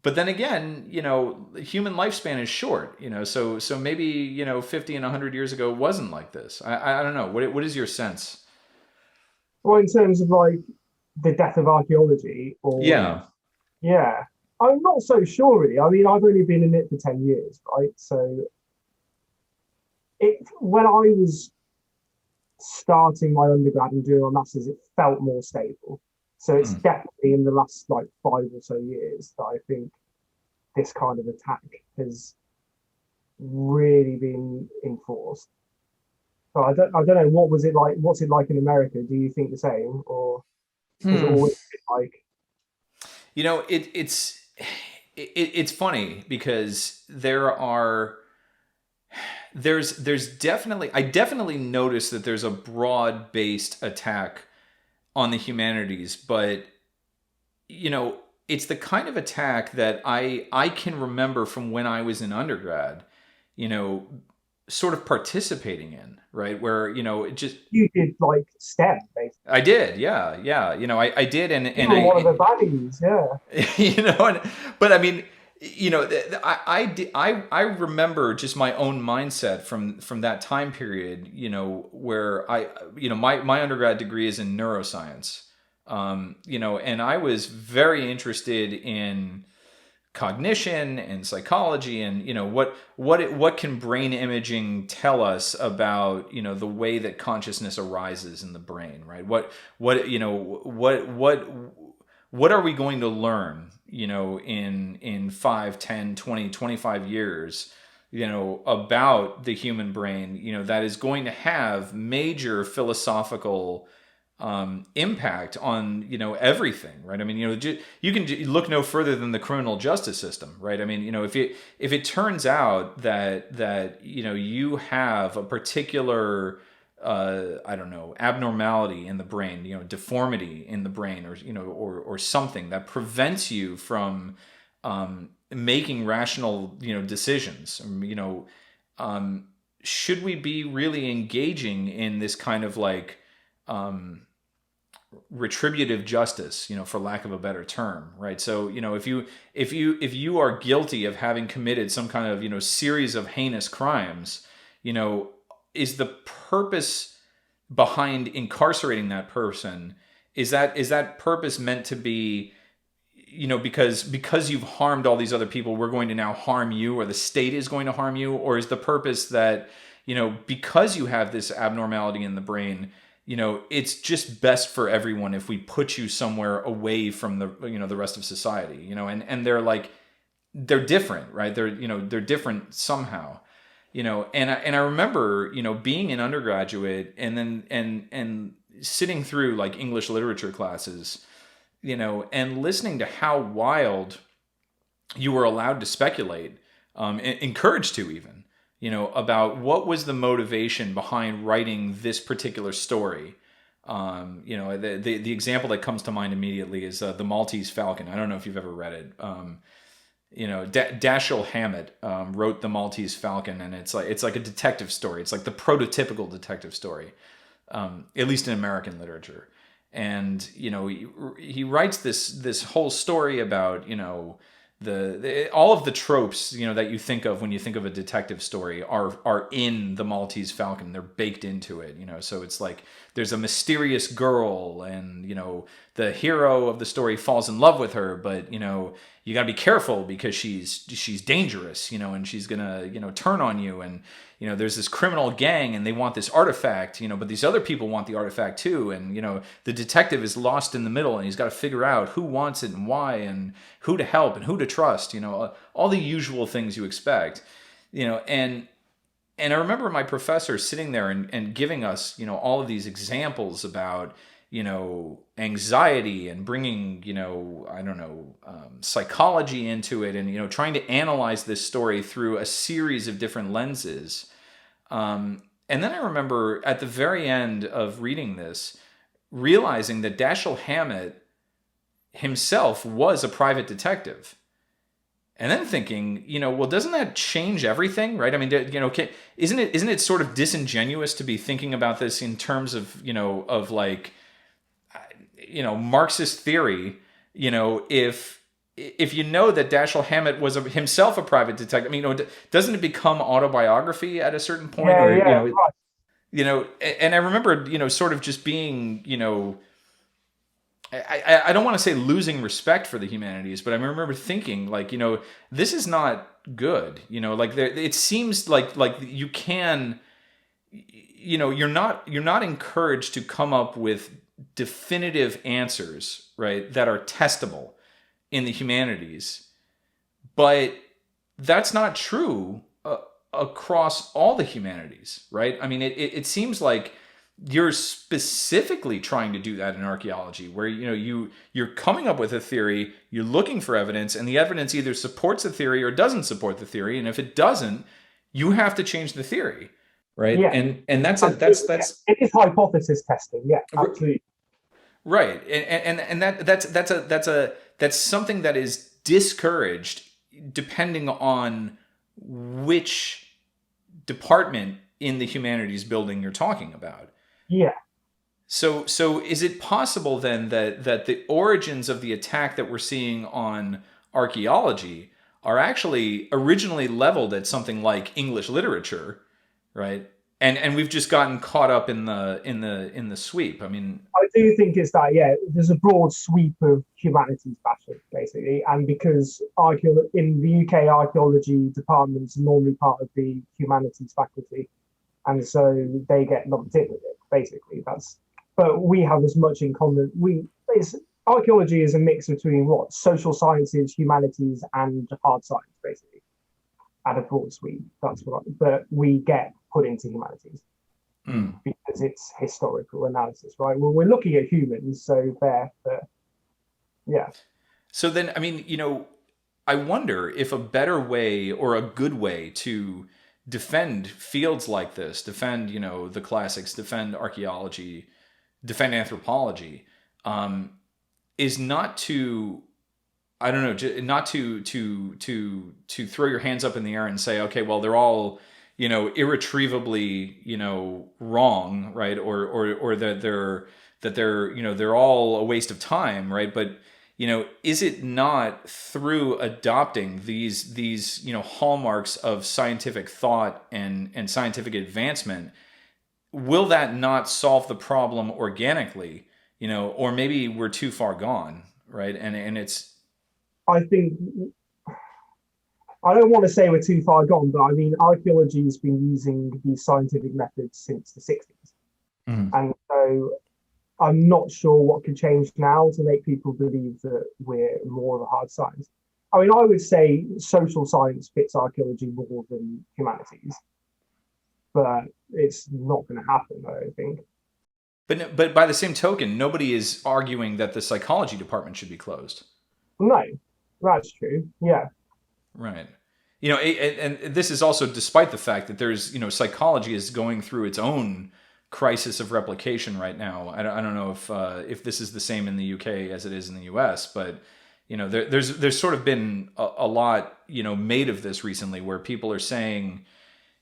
Speaker 1: But then again, human lifespan is short, so maybe, 50 and 100 years ago wasn't like this. I don't know. What is your sense?
Speaker 2: Well, in terms of like the death of archaeology, or
Speaker 1: yeah,
Speaker 2: I'm not so sure really. I mean, I've only been in it for 10 years, right? So when I was starting my undergrad and doing my masters, it felt more stable. So it's
Speaker 1: Hmm.
Speaker 2: definitely in the last like 5 or so years that I think this kind of attack has really been enforced. But I don't know, what was it like? What's it like in America? Do you think the same, or has it
Speaker 1: Hmm.
Speaker 2: always been like?
Speaker 1: You know, it's funny because there's definitely, I definitely noticed that there's a broad based attack on the humanities, but you know, it's the kind of attack that I can remember from when I was in undergrad, you know, sort of participating in, right? Where, you know, it just
Speaker 2: You did like STEM, basically.
Speaker 1: I did, yeah, yeah. You know, I did,
Speaker 2: You
Speaker 1: and
Speaker 2: were one of
Speaker 1: I,
Speaker 2: the baddies, yeah.
Speaker 1: you know, but I mean, you know, I remember just my own mindset from that time period, you know, where you know, my undergrad degree is in neuroscience, you know, and I was very interested in cognition and psychology and you know what can brain imaging tell us about you know the way that consciousness arises in the brain, right? What you know what are we going to learn you know in 5, 10, 20, 25 years you know about the human brain you know that is going to have major philosophical impact on you know everything, right? I mean, you know, you can look no further than the criminal justice system, right? I mean, you know, if it turns out that you know you have a particular I don't know abnormality in the brain, you know, deformity in the brain, or you know, or something that prevents you from making rational you know decisions, you know, should we be really engaging in this kind of like retributive justice, you know, for lack of a better term, right? So, you know, if you are guilty of having committed some kind of, you know, series of heinous crimes, you know, is the purpose behind incarcerating that person is that purpose meant to be you know because you've harmed all these other people we're going to now harm you or the state is going to harm you, or is the purpose that you know because you have this abnormality in the brain you know it's just best for everyone if we put you somewhere away from the you know the rest of society, you know, and they're like they're different, right? They're you know they're different somehow, you know. And I remember you know being an undergraduate and then and sitting through like English literature classes, you know, and listening to how wild you were allowed to speculate, encouraged to even, you know, about what was the motivation behind writing this particular story. You know, the example that comes to mind immediately is the Maltese Falcon. I don't know if you've ever read it. You know, Dashiell Hammett wrote the Maltese Falcon, and it's like a detective story. It's like the prototypical detective story, at least in American literature. And you know, he writes this whole story about you know all of the tropes you know that you think of when you think of a detective story are in the Maltese Falcon. They're baked into it, you know. So it's like there's a mysterious girl, and you know the hero of the story falls in love with her, but you know you got to be careful because she's dangerous, you know, and she's gonna you know turn on you, and you know there's this criminal gang and they want this artifact, you know, but these other people want the artifact too, and you know the detective is lost in the middle and he's got to figure out who wants it and why and who to help and who to trust, you know, all the usual things you expect, you know. And I remember my professor sitting there and giving us, you know, all of these examples about, you know, anxiety and bringing, you know, I don't know, psychology into it, and you know, trying to analyze this story through a series of different lenses. And then I remember at the very end of reading this, realizing that Dashiell Hammett himself was a private detective. And then thinking, you know, well, doesn't that change everything, right? I mean, you know, isn't it sort of disingenuous to be thinking about this in terms of, you know, of like, you know, Marxist theory, you know, if you know that Dashiell Hammett was himself a private detective, I mean, you know, doesn't it become autobiography at a certain point,
Speaker 2: Yeah,
Speaker 1: or
Speaker 2: yeah, right.
Speaker 1: you know, and I remember, you know, sort of just being, you know, I don't want to say losing respect for the humanities, but I remember thinking like, you know, this is not good. You know, like it seems like you can, you're not encouraged to come up with definitive answers, right, that are testable in the humanities. But that's not true across all the humanities, right? I mean, it seems like you're specifically trying to do that in archaeology, where you're coming up with a theory, you're looking for evidence, and the evidence either supports the theory or doesn't support the theory, and if it doesn't, you have to change the theory, right?
Speaker 2: Yeah.
Speaker 1: And that's
Speaker 2: it is hypothesis testing. Yeah, absolutely.
Speaker 1: Right, and that's something that is discouraged depending on which department in the humanities building you're talking about.
Speaker 2: Yeah.
Speaker 1: So is it possible then that the origins of the attack that we're seeing on archaeology are actually originally leveled at something like English literature, right? And we've just gotten caught up in the sweep. I mean,
Speaker 2: I do think it's that, yeah, there's a broad sweep of humanities bashing, basically. And because in the UK, archaeology departments are normally part of the humanities faculty. And so they get lumped in with it, basically. But we have as much in common. Archaeology is a mix between social sciences, humanities, and hard science, basically, at a broad sweep. But we get put into humanities because it's historical analysis, right? Well, we're looking at humans, so but yeah.
Speaker 1: So then, I mean, I wonder if a better way or a good way to defend fields like this, defend, the classics, defend archaeology, defend anthropology, is not to, I don't know, not to throw your hands up in the air and say, okay, well, they're all, irretrievably, wrong, right? Or that they're all a waste of time, right? But, is it not through adopting these hallmarks of scientific thought and scientific advancement, will that not solve the problem organically? Or maybe we're too far gone, right? And it's,
Speaker 2: I think, I don't want to say we're too far gone, but I mean, archaeology has been using these scientific methods since the 60s. And so I'm not sure what could change now to make people believe that we're more of a hard science. I mean, I would say social science fits archaeology more than humanities, but it's not going to happen, I don't think.
Speaker 1: But by the same token, nobody is arguing that the psychology department should be closed.
Speaker 2: No, that's true. Yeah.
Speaker 1: Right. And this is also despite the fact that there's, psychology is going through its own crisis of replication right now. I don't know if this is the same in the UK as it is in the US, but there's sort of been a lot made of this recently, where people are saying,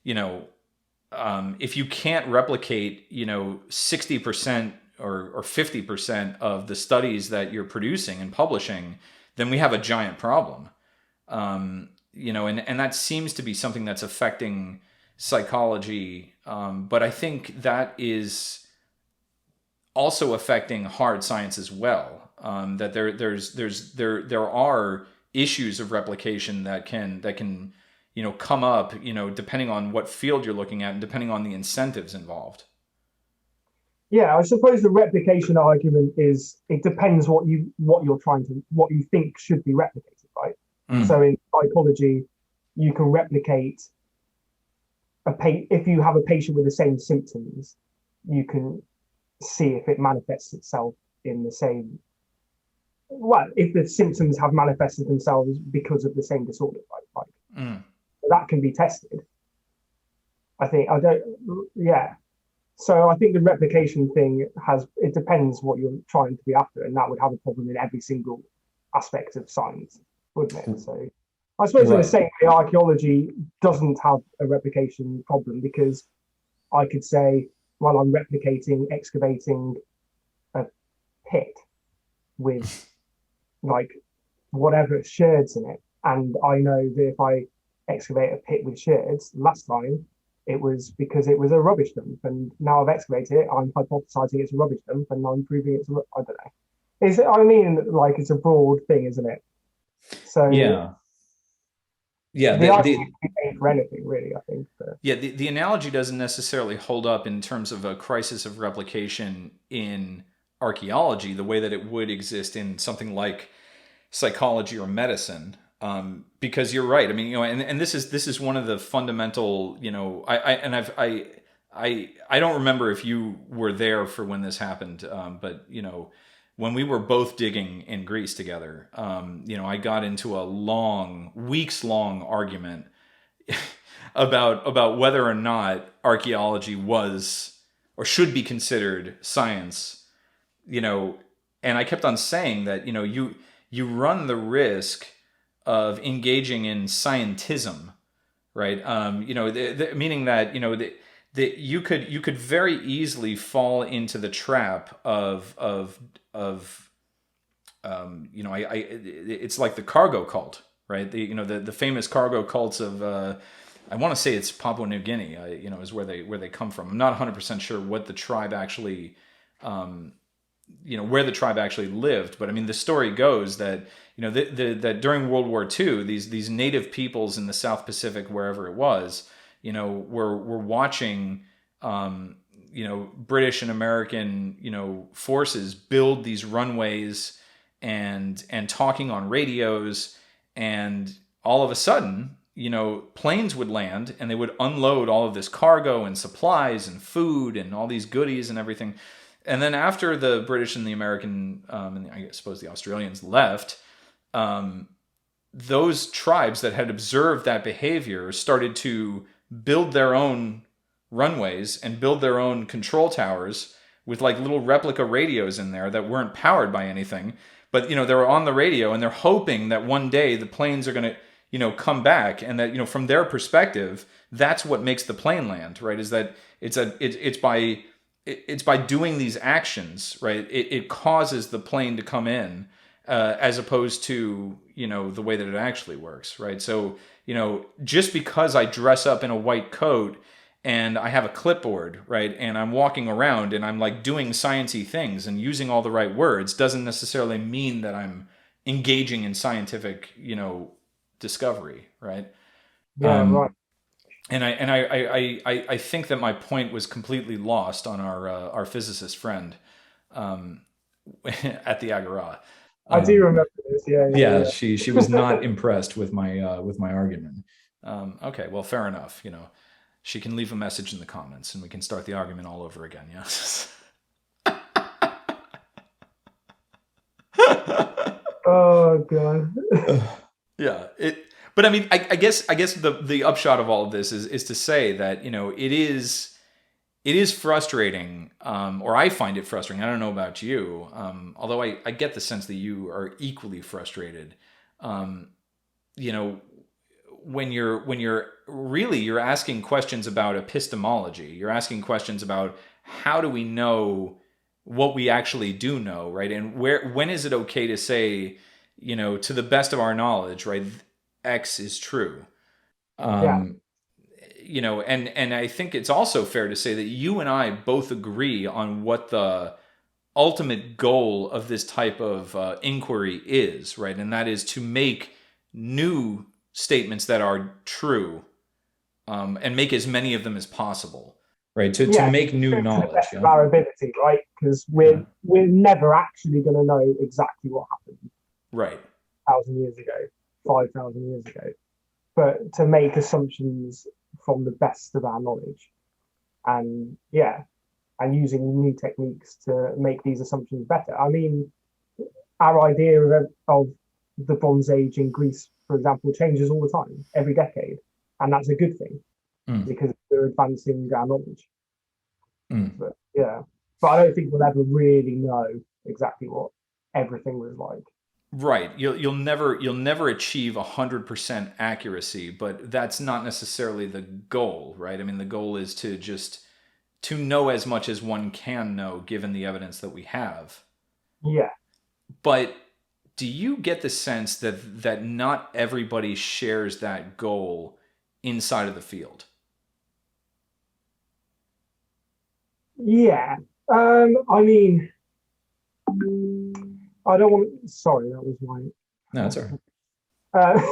Speaker 1: if you can't replicate 60% or 50% of the studies that you're producing and publishing, then we have a giant problem. And that seems to be something that's affecting psychology, but I think that is also affecting hard science as well. That there are issues of replication that can come up, depending on what field you're looking at and depending on the incentives involved.
Speaker 2: Yeah, I suppose the replication argument is it depends what you think should be replicated, right? So in psychology, you can replicate if you have a patient with the same symptoms, you can see if it manifests itself in the same. Well, if the symptoms have manifested themselves because of the same disorder, right? That can be tested. Yeah. So I think the replication thing it depends what you're trying to be after, and that would have a problem in every single aspect of science, wouldn't it? So I suppose in the same way, archaeology doesn't have a replication problem, because I could say, well, I'm excavating a pit with like whatever sherds in it, and I know that if I excavate a pit with sherds, last time it was because it was a rubbish dump, and now I've excavated it, I'm hypothesizing it's a rubbish dump, and I'm proving I don't know. I mean, like, it's a broad thing, isn't it? So
Speaker 1: yeah,
Speaker 2: the argument can be made for anything, really, I think. But
Speaker 1: Yeah, the analogy doesn't necessarily hold up in terms of a crisis of replication in archaeology the way that it would exist in something like psychology or medicine. Because you're right. I mean, and this is one of the fundamental, I don't remember if you were there for when this happened, but when we were both digging in Greece together, I got into a weeks long argument about whether or not archaeology was or should be considered science, and I kept on saying that, you run the risk of engaging in scientism, right? Meaning that, that you could very easily fall into the trap it's like the cargo cult, right? The famous cargo cults of, I want to say it's Papua New Guinea, is where they come from. I'm not 100% sure what the tribe actually, where the tribe actually lived, but I mean, the story goes that, that during World War II, these native peoples in the South Pacific, wherever it was, were watching, British and American, forces build these runways and talking on radios, and all of a sudden, planes would land and they would unload all of this cargo and supplies and food and all these goodies and everything. And then after the British and the American, and I suppose the Australians left, those tribes that had observed that behavior started to build their own runways and build their own control towers with like little replica radios in there that weren't powered by anything. But, they were on the radio and they're hoping that one day the planes are going to, come back, and that, from their perspective, that's what makes the plane land, right? Is that it's by doing these actions, right? It causes the plane to come in, as opposed to, the way that it actually works, right? So, just because I dress up in a white coat and I have a clipboard, right, and I'm walking around and I'm like doing sciencey things and using all the right words, doesn't necessarily mean that I'm engaging in scientific, discovery, right?
Speaker 2: yeah, right.
Speaker 1: And I think that my point was completely lost on our physicist friend, at the Agora.
Speaker 2: I do remember this.
Speaker 1: Yeah,
Speaker 2: Yeah.
Speaker 1: she was not impressed with my argument. Okay, well, fair enough. She can leave a message in the comments, and we can start the argument all over again. Yes.
Speaker 2: Oh god.
Speaker 1: Yeah. But I mean, I guess the upshot of all of this is to say that, it is frustrating, or I find it frustrating. I don't know about you, although I get the sense that you are equally frustrated. When you're asking questions about epistemology, you're asking questions about how do we know what we actually do know, right? And when is it okay to say, to the best of our knowledge, right, X is true.
Speaker 2: Yeah.
Speaker 1: And I think it's also fair to say that you and I both agree on what the ultimate goal of this type of inquiry is, right? And that is to make new statements that are true, and make as many of them as possible, right? To make new
Speaker 2: To the
Speaker 1: knowledge.
Speaker 2: best of
Speaker 1: Yeah?
Speaker 2: our ability, right? Because we're never actually going to know exactly what happened.
Speaker 1: Right.
Speaker 2: 1,000 years ago, 5,000 years ago, but to make assumptions from the best of our knowledge, and using new techniques to make these assumptions better. I mean, our idea of the Bronze Age in Greece, for example, changes all the time, every decade, and that's a good thing because we're advancing our knowledge. But I don't think we'll ever really know exactly what everything was like.
Speaker 1: Right. You'll never achieve 100% accuracy, but that's not necessarily the goal, right? I mean, the goal is to know as much as one can know given the evidence that we have.
Speaker 2: Yeah.
Speaker 1: But do you get the sense that not everybody shares that goal inside of the field?
Speaker 2: Yeah. I mean, I don't want. Sorry, that was my.
Speaker 1: No, that's all right.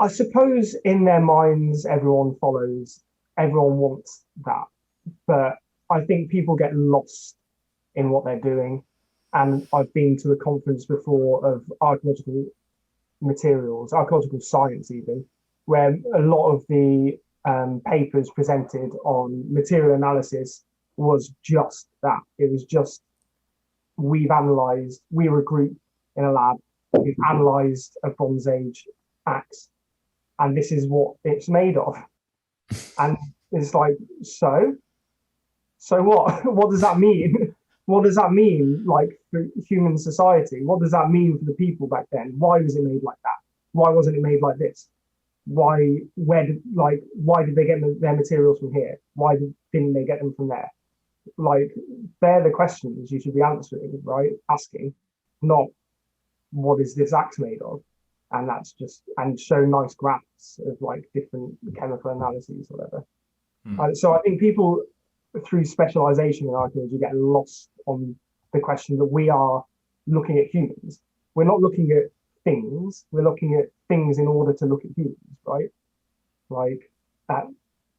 Speaker 2: I suppose in their minds, everyone wants that. But I think people get lost in what they're doing. And I've been to a conference before of archaeological materials, archaeological science even, where a lot of the papers presented on material analysis was just that. It was just we were a group in a lab, we've analysed a Bronze Age axe, and this is what it's made of. And it's like, so what? What does that mean? What does that mean, like, for human society? What does that mean for the people back then? Why was it made like that? Why wasn't it made like this? Why did they get their materials from here? Didn't they get them from there? Like, they're the questions you should be answering, right? Asking, not what is this axe made of? And that's just, and show nice graphs of like different chemical analyses, whatever. So I think people through specialization in archaeology get lost on the question that we are looking at humans. We're not looking at things, we're looking at things in order to look at humans, right? Like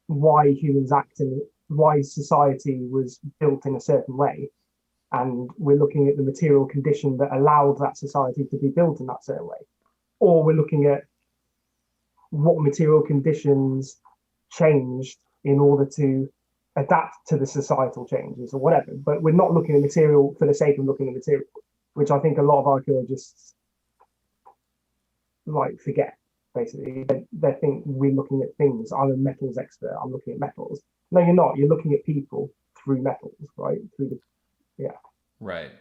Speaker 2: why humans act in, why society was built in a certain way. And we're looking at the material condition that allowed that society to be built in that certain way. Or we're looking at what material conditions changed in order to adapt to the societal changes or whatever. But we're not looking at material for the sake of looking at material, which I think a lot of archaeologists like forget. Basically, they think we're looking at things. I'm a metals expert. I'm looking at metals. No, you're not. You're looking at people through metals, right?
Speaker 1: Right.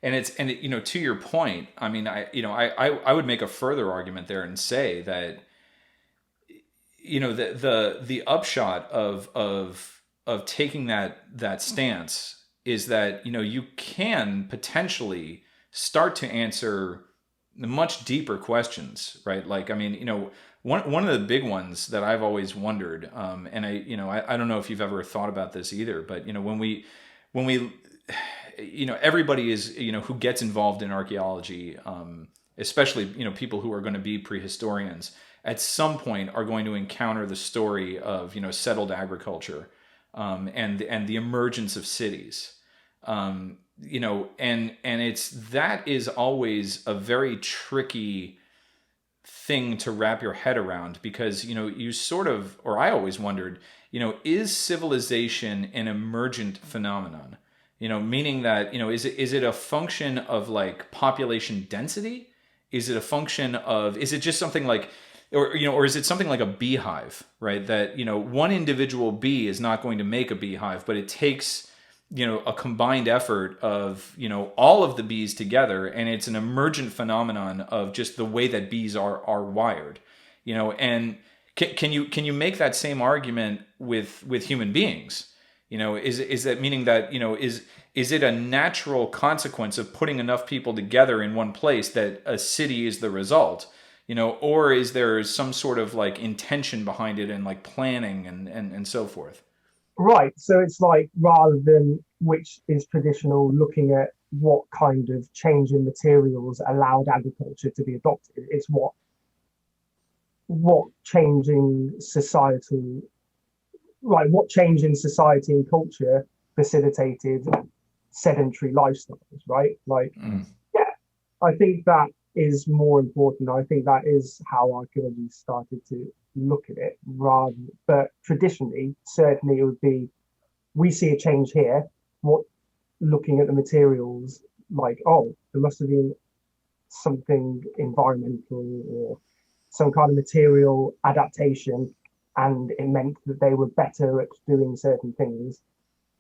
Speaker 1: And to your point, I mean, I would make a further argument there and say that, the upshot of taking that stance is that, you can potentially start to answer the much deeper questions, right? Like, I mean, one of the big ones that I've always wondered, and I don't know if you've ever thought about this either, but, when we everybody is, who gets involved in archaeology, especially, people who are going to be prehistorians, at some point are going to encounter the story of, settled agriculture, and the emergence of cities. And that is always a very tricky thing to wrap your head around, because, you sort of, or I always wondered, is civilization an emergent phenomenon? Meaning that, is it a function of like population density? Is it a function of, is it just something like, or is it something like a beehive, right? That, one individual bee is not going to make a beehive, but it takes, a combined effort of, all of the bees together, and it's an emergent phenomenon of just the way that bees are wired, and can you make that same argument with human beings? Is that meaning that, is it a natural consequence of putting enough people together in one place that a city is the result? Or is there some sort of like intention behind it and like planning and so forth?
Speaker 2: Right. So it's like, rather than which is traditional, looking at what kind of change in materials allowed agriculture to be adopted, it's what change in society, like what change in society and culture facilitated sedentary lifestyles, right? Like, yeah, I think that is more important. I think that is how archaeology started to look at it, but traditionally, certainly it would be, we see a change here, looking at the materials, like, oh, there must have been something environmental or some kind of material adaptation, and it meant that they were better at doing certain things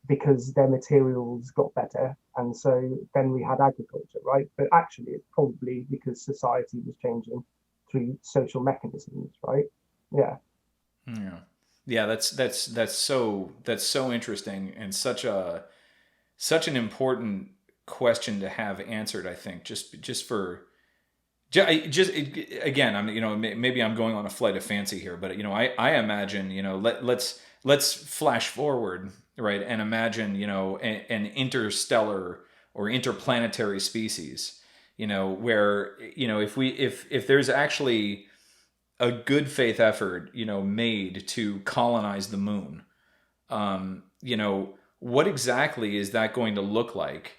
Speaker 2: because their materials got better, and so then we had agriculture, right? But actually it's probably because society was changing through social mechanisms, right?
Speaker 1: Yeah, that's so interesting, and such an important question to have answered, I think, just again, I'm, maybe I'm going on a flight of fancy here, but, I imagine, let's flash forward, right, and imagine, an interstellar or interplanetary species, where, if there's actually a good faith effort, made to colonize the moon, what exactly is that going to look like?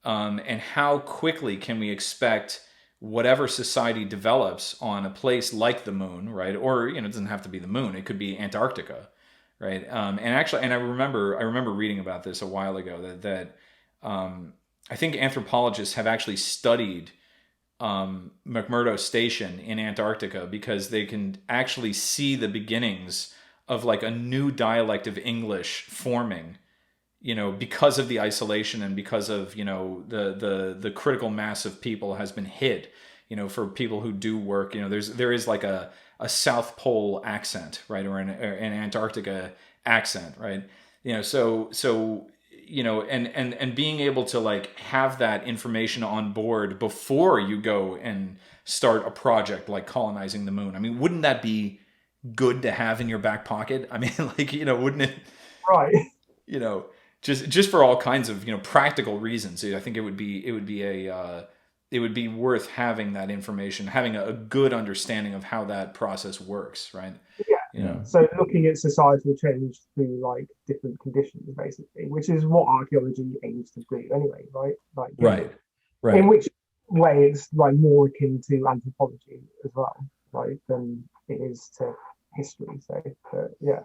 Speaker 1: And how quickly can we expect whatever society develops on a place like the moon, right? Or, it doesn't have to be the moon. It could be Antarctica, right? And I remember reading about this a while ago that I think anthropologists have actually studied McMurdo Station in Antarctica because they can actually see the beginnings of like a new dialect of English forming, because of the isolation and because of, the critical mass of people has been hit, for people who do work, there is like a South Pole accent, right? Or an Antarctica accent, right? And being able to like have that information on board before you go and start a project like colonizing the moon. I mean, wouldn't that be good to have in your back pocket? I mean, like, wouldn't it,
Speaker 2: Right.
Speaker 1: you know, just for all kinds of, practical reasons. I think it would be worth having that information, having a good understanding of how that process works, right?
Speaker 2: Yeah. So looking at societal change through like different conditions, basically, which is what archaeology aims to do anyway, right? Like,
Speaker 1: Right.
Speaker 2: In which way it's like more akin to anthropology as well, right, than it is to history. So, but yeah.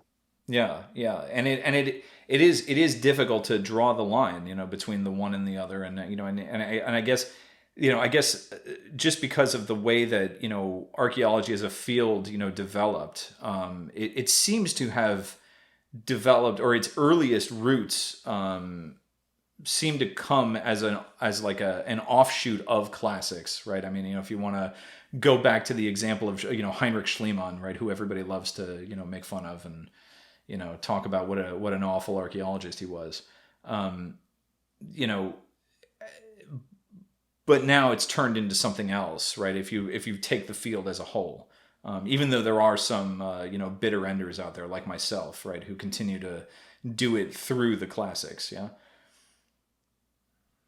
Speaker 1: Yeah, and it is difficult to draw the line, between the one and the other, and I guess, just because of the way that archaeology as a field developed, it seems to have developed, or its earliest roots seem to come as like an offshoot of classics, right? I mean, if you want to go back to the example of Heinrich Schliemann, right, who everybody loves to make fun of and talk about what an awful archaeologist he was, but now it's turned into something else, right? If you take the field as a whole, even though there are some bitter enders out there like myself, right, who continue to do it through the classics, yeah.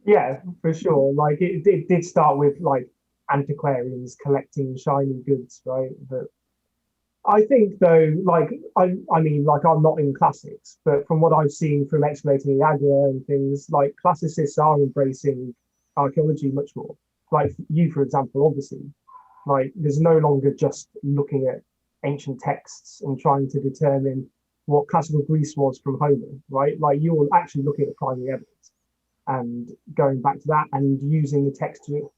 Speaker 2: Yeah, for sure. Like it did start with like antiquarians collecting shiny goods, right? But I think though, like I mean, like I'm not in classics, but from what I've seen from excavating the Agra and things, like classicists are embracing archaeology much more. Like you, for example, obviously, like there's no longer just looking at ancient texts and trying to determine what classical Greece was from Homer, right? Like you're actually looking at primary evidence and going back to that and using the text to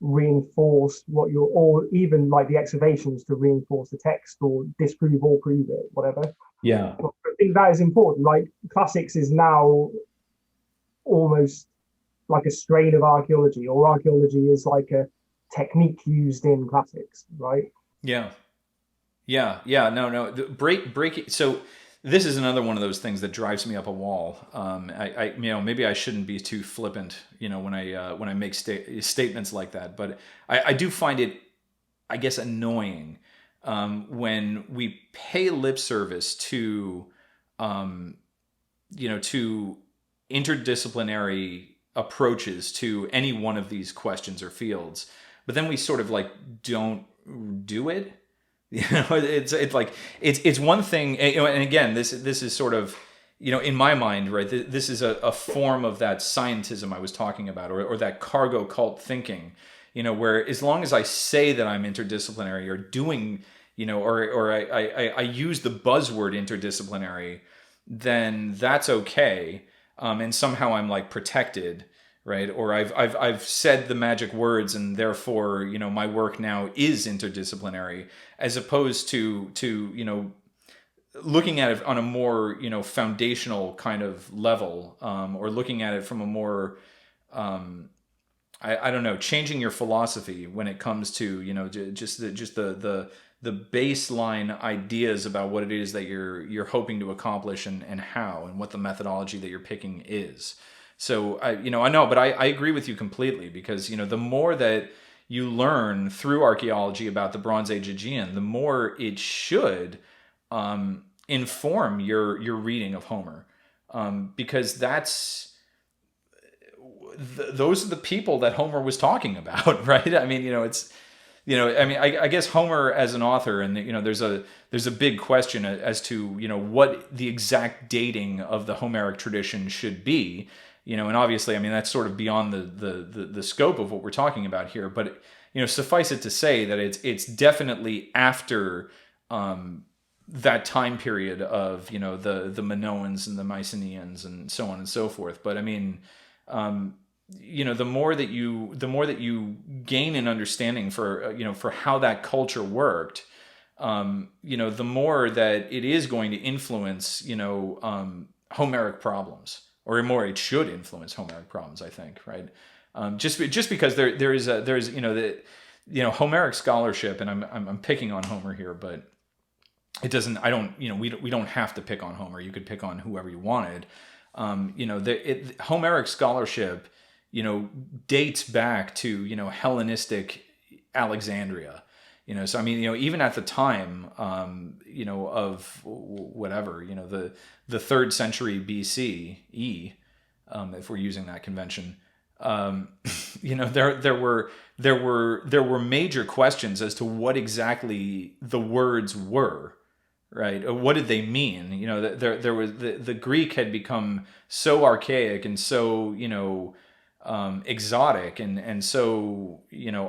Speaker 2: reinforce what you're, or even like the excavations to reinforce the text or disprove or prove it, whatever.
Speaker 1: Yeah.
Speaker 2: I think that is important. Like classics is now almost like a strain of archaeology, or archaeology is like a technique used in classics, right?
Speaker 1: Yeah. No. Break it. So this is another one of those things that drives me up a wall. I maybe I shouldn't be too flippant, when I make statements like that, but I do find it, I guess, annoying when we pay lip service to, to interdisciplinary approaches to any one of these questions or fields, but then we sort of like don't do it. It's like it's one thing, and again, this is sort of, in my mind, right, this is a form of that scientism I was talking about, or that cargo cult thinking, where as long as I say that I'm interdisciplinary or doing, or I use the buzzword interdisciplinary, then that's okay, and somehow I'm like protected, right? Or I've said the magic words, and therefore, my work now is interdisciplinary, as opposed to looking at it on a more, foundational kind of level, or looking at it from a more, I don't know, changing your philosophy when it comes to, just the baseline ideas about what it is that you're hoping to accomplish, and how, and what the methodology that you're picking is. So I know, but I agree with you completely, because, the more that you learn through archaeology about the Bronze Age Aegean, the more it should inform your reading of Homer, because those are the people that Homer was talking about, right? I mean, I mean, I guess Homer as an author, and there's a big question as to what the exact dating of the Homeric tradition should be, and obviously, I mean, that's sort of beyond the scope of what we're talking about here. But suffice it to say that it's definitely after that time period of the Minoans and the Mycenaeans and so on and so forth. But I mean, the more that you gain an understanding for how that culture worked, the more that it is going to influence Homeric problems, or more it should influence Homeric problems, I think, right? Just because there's Homeric scholarship, and I'm picking on Homer here, but it doesn't. I don't. We don't have to pick on Homer. You could pick on whoever you wanted. Homeric scholarship, dates back to Hellenistic Alexandria. So I mean, even at the time, of whatever, the 3rd century BCE, if we're using that convention, there were major questions as to what exactly the words were, right? What did they mean? There was the Greek had become so archaic and so exotic and so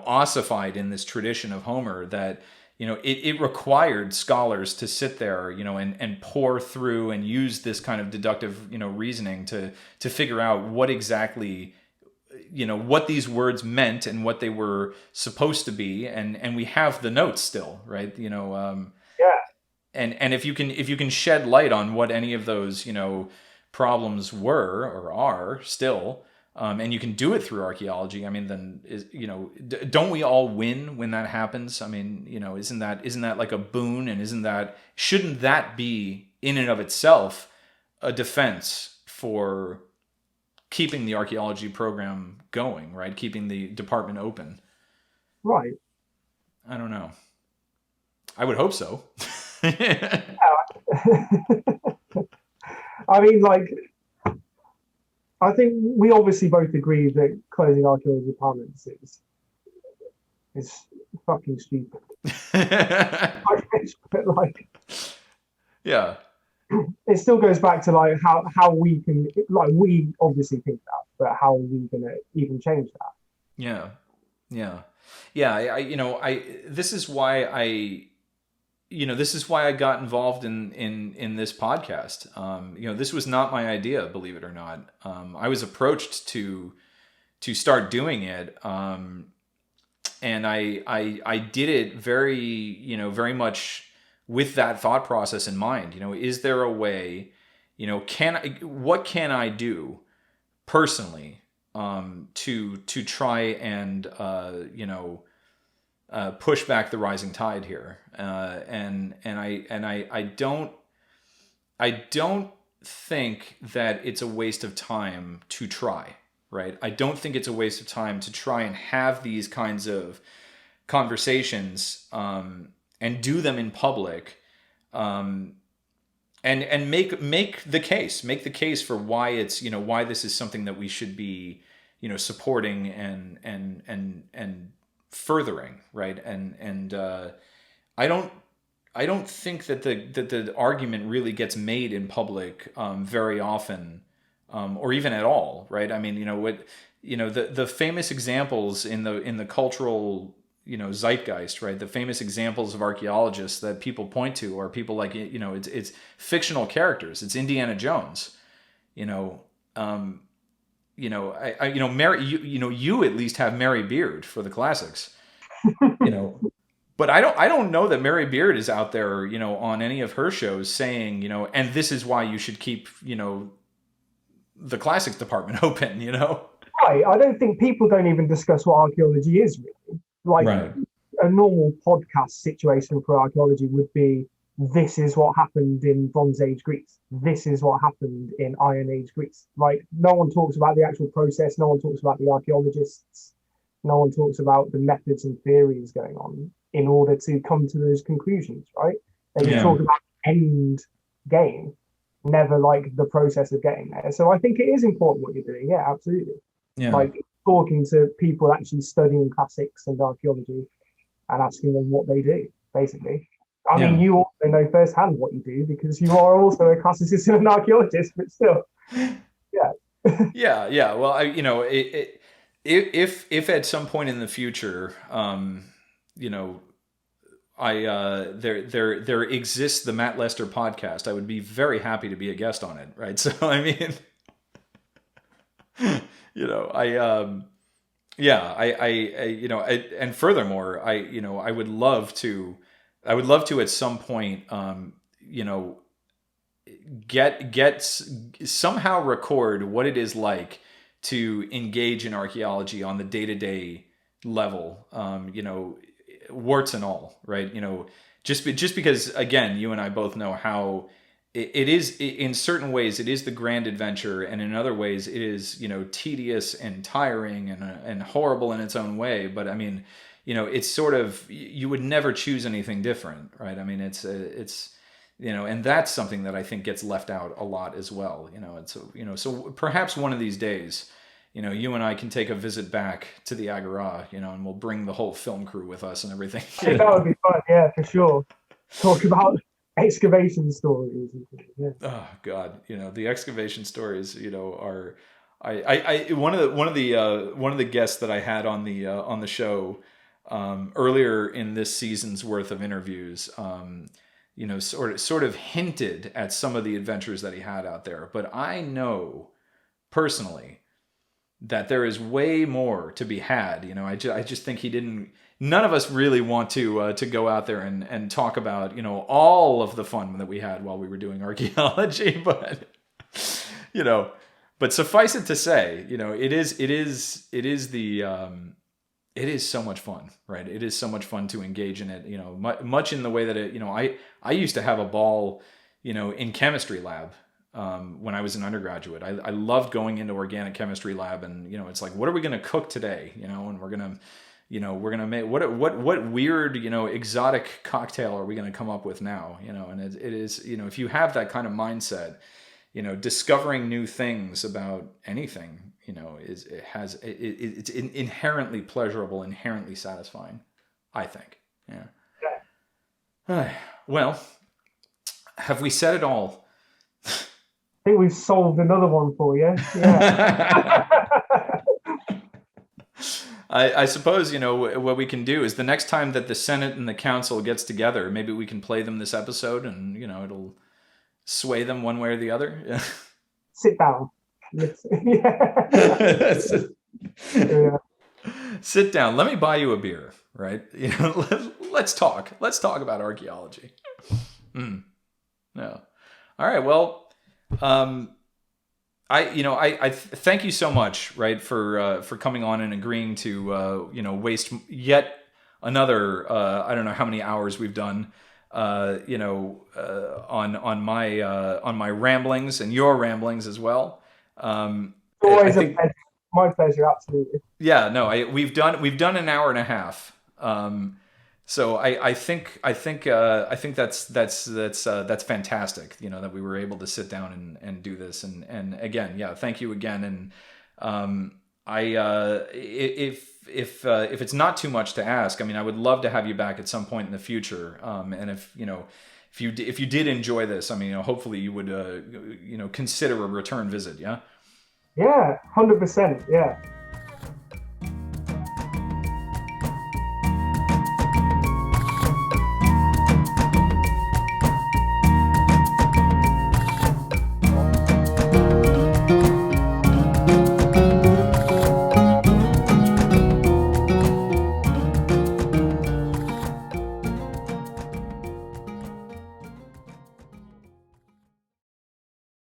Speaker 1: ossified in this tradition of Homer that it required scholars to sit there and pore through and use this kind of deductive reasoning to figure out what exactly what these words meant and what they were supposed to be, and we have the notes still, right?
Speaker 2: Yeah.
Speaker 1: And if you can shed light on what any of those problems were or are still, and you can do it through archaeology, I mean, then don't we all win when that happens? I mean, isn't that like a boon, and shouldn't that be in and of itself a defense for keeping the archaeology program going, right? Keeping the department open.
Speaker 2: Right.
Speaker 1: I don't know. I would hope so.
Speaker 2: I mean, like, I think we obviously both agree that closing archaeology departments is fucking stupid. But like,
Speaker 1: yeah,
Speaker 2: it still goes back to like how we can, like, we obviously think that, but how are we gonna even change that?
Speaker 1: Yeah. This is why I got involved in this podcast. This was not my idea, believe it or not. I was approached to start doing it, and I did it very much with that thought process in mind. Is there a way? What can I do personally to try and push back the rising tide here, and I don't think that it's a waste of time to try, right? I don't think it's a waste of time to try and have these kinds of conversations, and do them in public, and make the case for why it's why this is something that we should be supporting and furthering, right? And I don't think that the argument really gets made in public very often, or even at all, right? I mean, the famous examples in the cultural zeitgeist, right? The famous examples of archaeologists that people point to are people like it's fictional characters. It's Indiana Jones, Mary, you at least have Mary Beard for the classics, but I don't know that Mary Beard is out there, on any of her shows saying, and this is why you should keep, the classics department open,
Speaker 2: Right. I don't think people don't even discuss what archaeology is really. Like,
Speaker 1: right.
Speaker 2: A normal podcast situation for archaeology would be, this is what happened in Bronze Age Greece. This is what happened in Iron Age Greece. Like, no one talks about the actual process. No one talks about the archaeologists. No one talks about the methods and theories going on in order to come to those conclusions, right? They talk about the end game, never like the process of getting there. So I think it is important what you're doing. Yeah, absolutely.
Speaker 1: Yeah.
Speaker 2: Like, talking to people actually studying classics and archaeology and asking them what they do, basically. I mean,
Speaker 1: Yeah.
Speaker 2: you also know firsthand what you do because you are also a classicist and an archaeologist, but still, yeah.
Speaker 1: Yeah, yeah. Well, if at some point in the future, you know, there exists the Matt Lester podcast, I would be very happy to be a guest on it, right? So I mean, yeah, and furthermore, I would love to, at some point, you know, get somehow record what it is like to engage in archaeology on the day-to-day level, warts and all, right? Just because, again, you and I both know how it is, in certain ways it is the grand adventure, and in other ways it is, tedious and tiring and horrible in its own way. But I mean, it's sort of, you would never choose anything different, right? I mean, it's and that's something that I think gets left out a lot as well. And so perhaps one of these days, you and I can take a visit back to the Agora, and we'll bring the whole film crew with us and everything.
Speaker 2: I think that would be fun, yeah, for sure. Talk about excavation stories. Yeah.
Speaker 1: Oh God, the excavation stories, are, one of the guests that I had on the show earlier in this season's worth of interviews, sort of hinted at some of the adventures that he had out there. But I know personally that there is way more to be had. I just think none of us really want to go out there and talk about, all of the fun that we had while we were doing archaeology. But, but suffice it to say, it is so much fun, right? It is so much fun to engage in it, much in the way that I used to have a ball, in chemistry lab, when I was an undergraduate. I loved going into organic chemistry lab, and, it's like, what are we going to cook today? And we're going to make, what weird, exotic cocktail are we going to come up with now? And it is, if you have that kind of mindset, discovering new things about anything, it's inherently pleasurable, inherently satisfying, I think. Yeah. Well, have we said it all?
Speaker 2: I think we've solved another one for you. Yeah.
Speaker 1: I suppose, what we can do is, the next time that the Senate and the Council gets together, maybe we can play them this episode, and, it'll sway them one way or the other.
Speaker 2: Sit down. Yeah. Yeah.
Speaker 1: Sit down. Let me buy you a beer, right? Let's talk. Let's talk about archaeology. No. All right. Well, I thank you so much, right, for coming on and agreeing to waste yet another I don't know how many hours we've done on my ramblings and your ramblings as well.
Speaker 2: Always a pleasure. My pleasure, absolutely.
Speaker 1: Yeah, no, we've done an hour and a half. So I think that's fantastic. That we were able to sit down and do this. And again, yeah, thank you again. And if it's not too much to ask, I mean, I would love to have you back at some point in the future. And if you did enjoy this, I mean, hopefully you would consider a return visit. Yeah.
Speaker 2: Yeah, 100%. Yeah.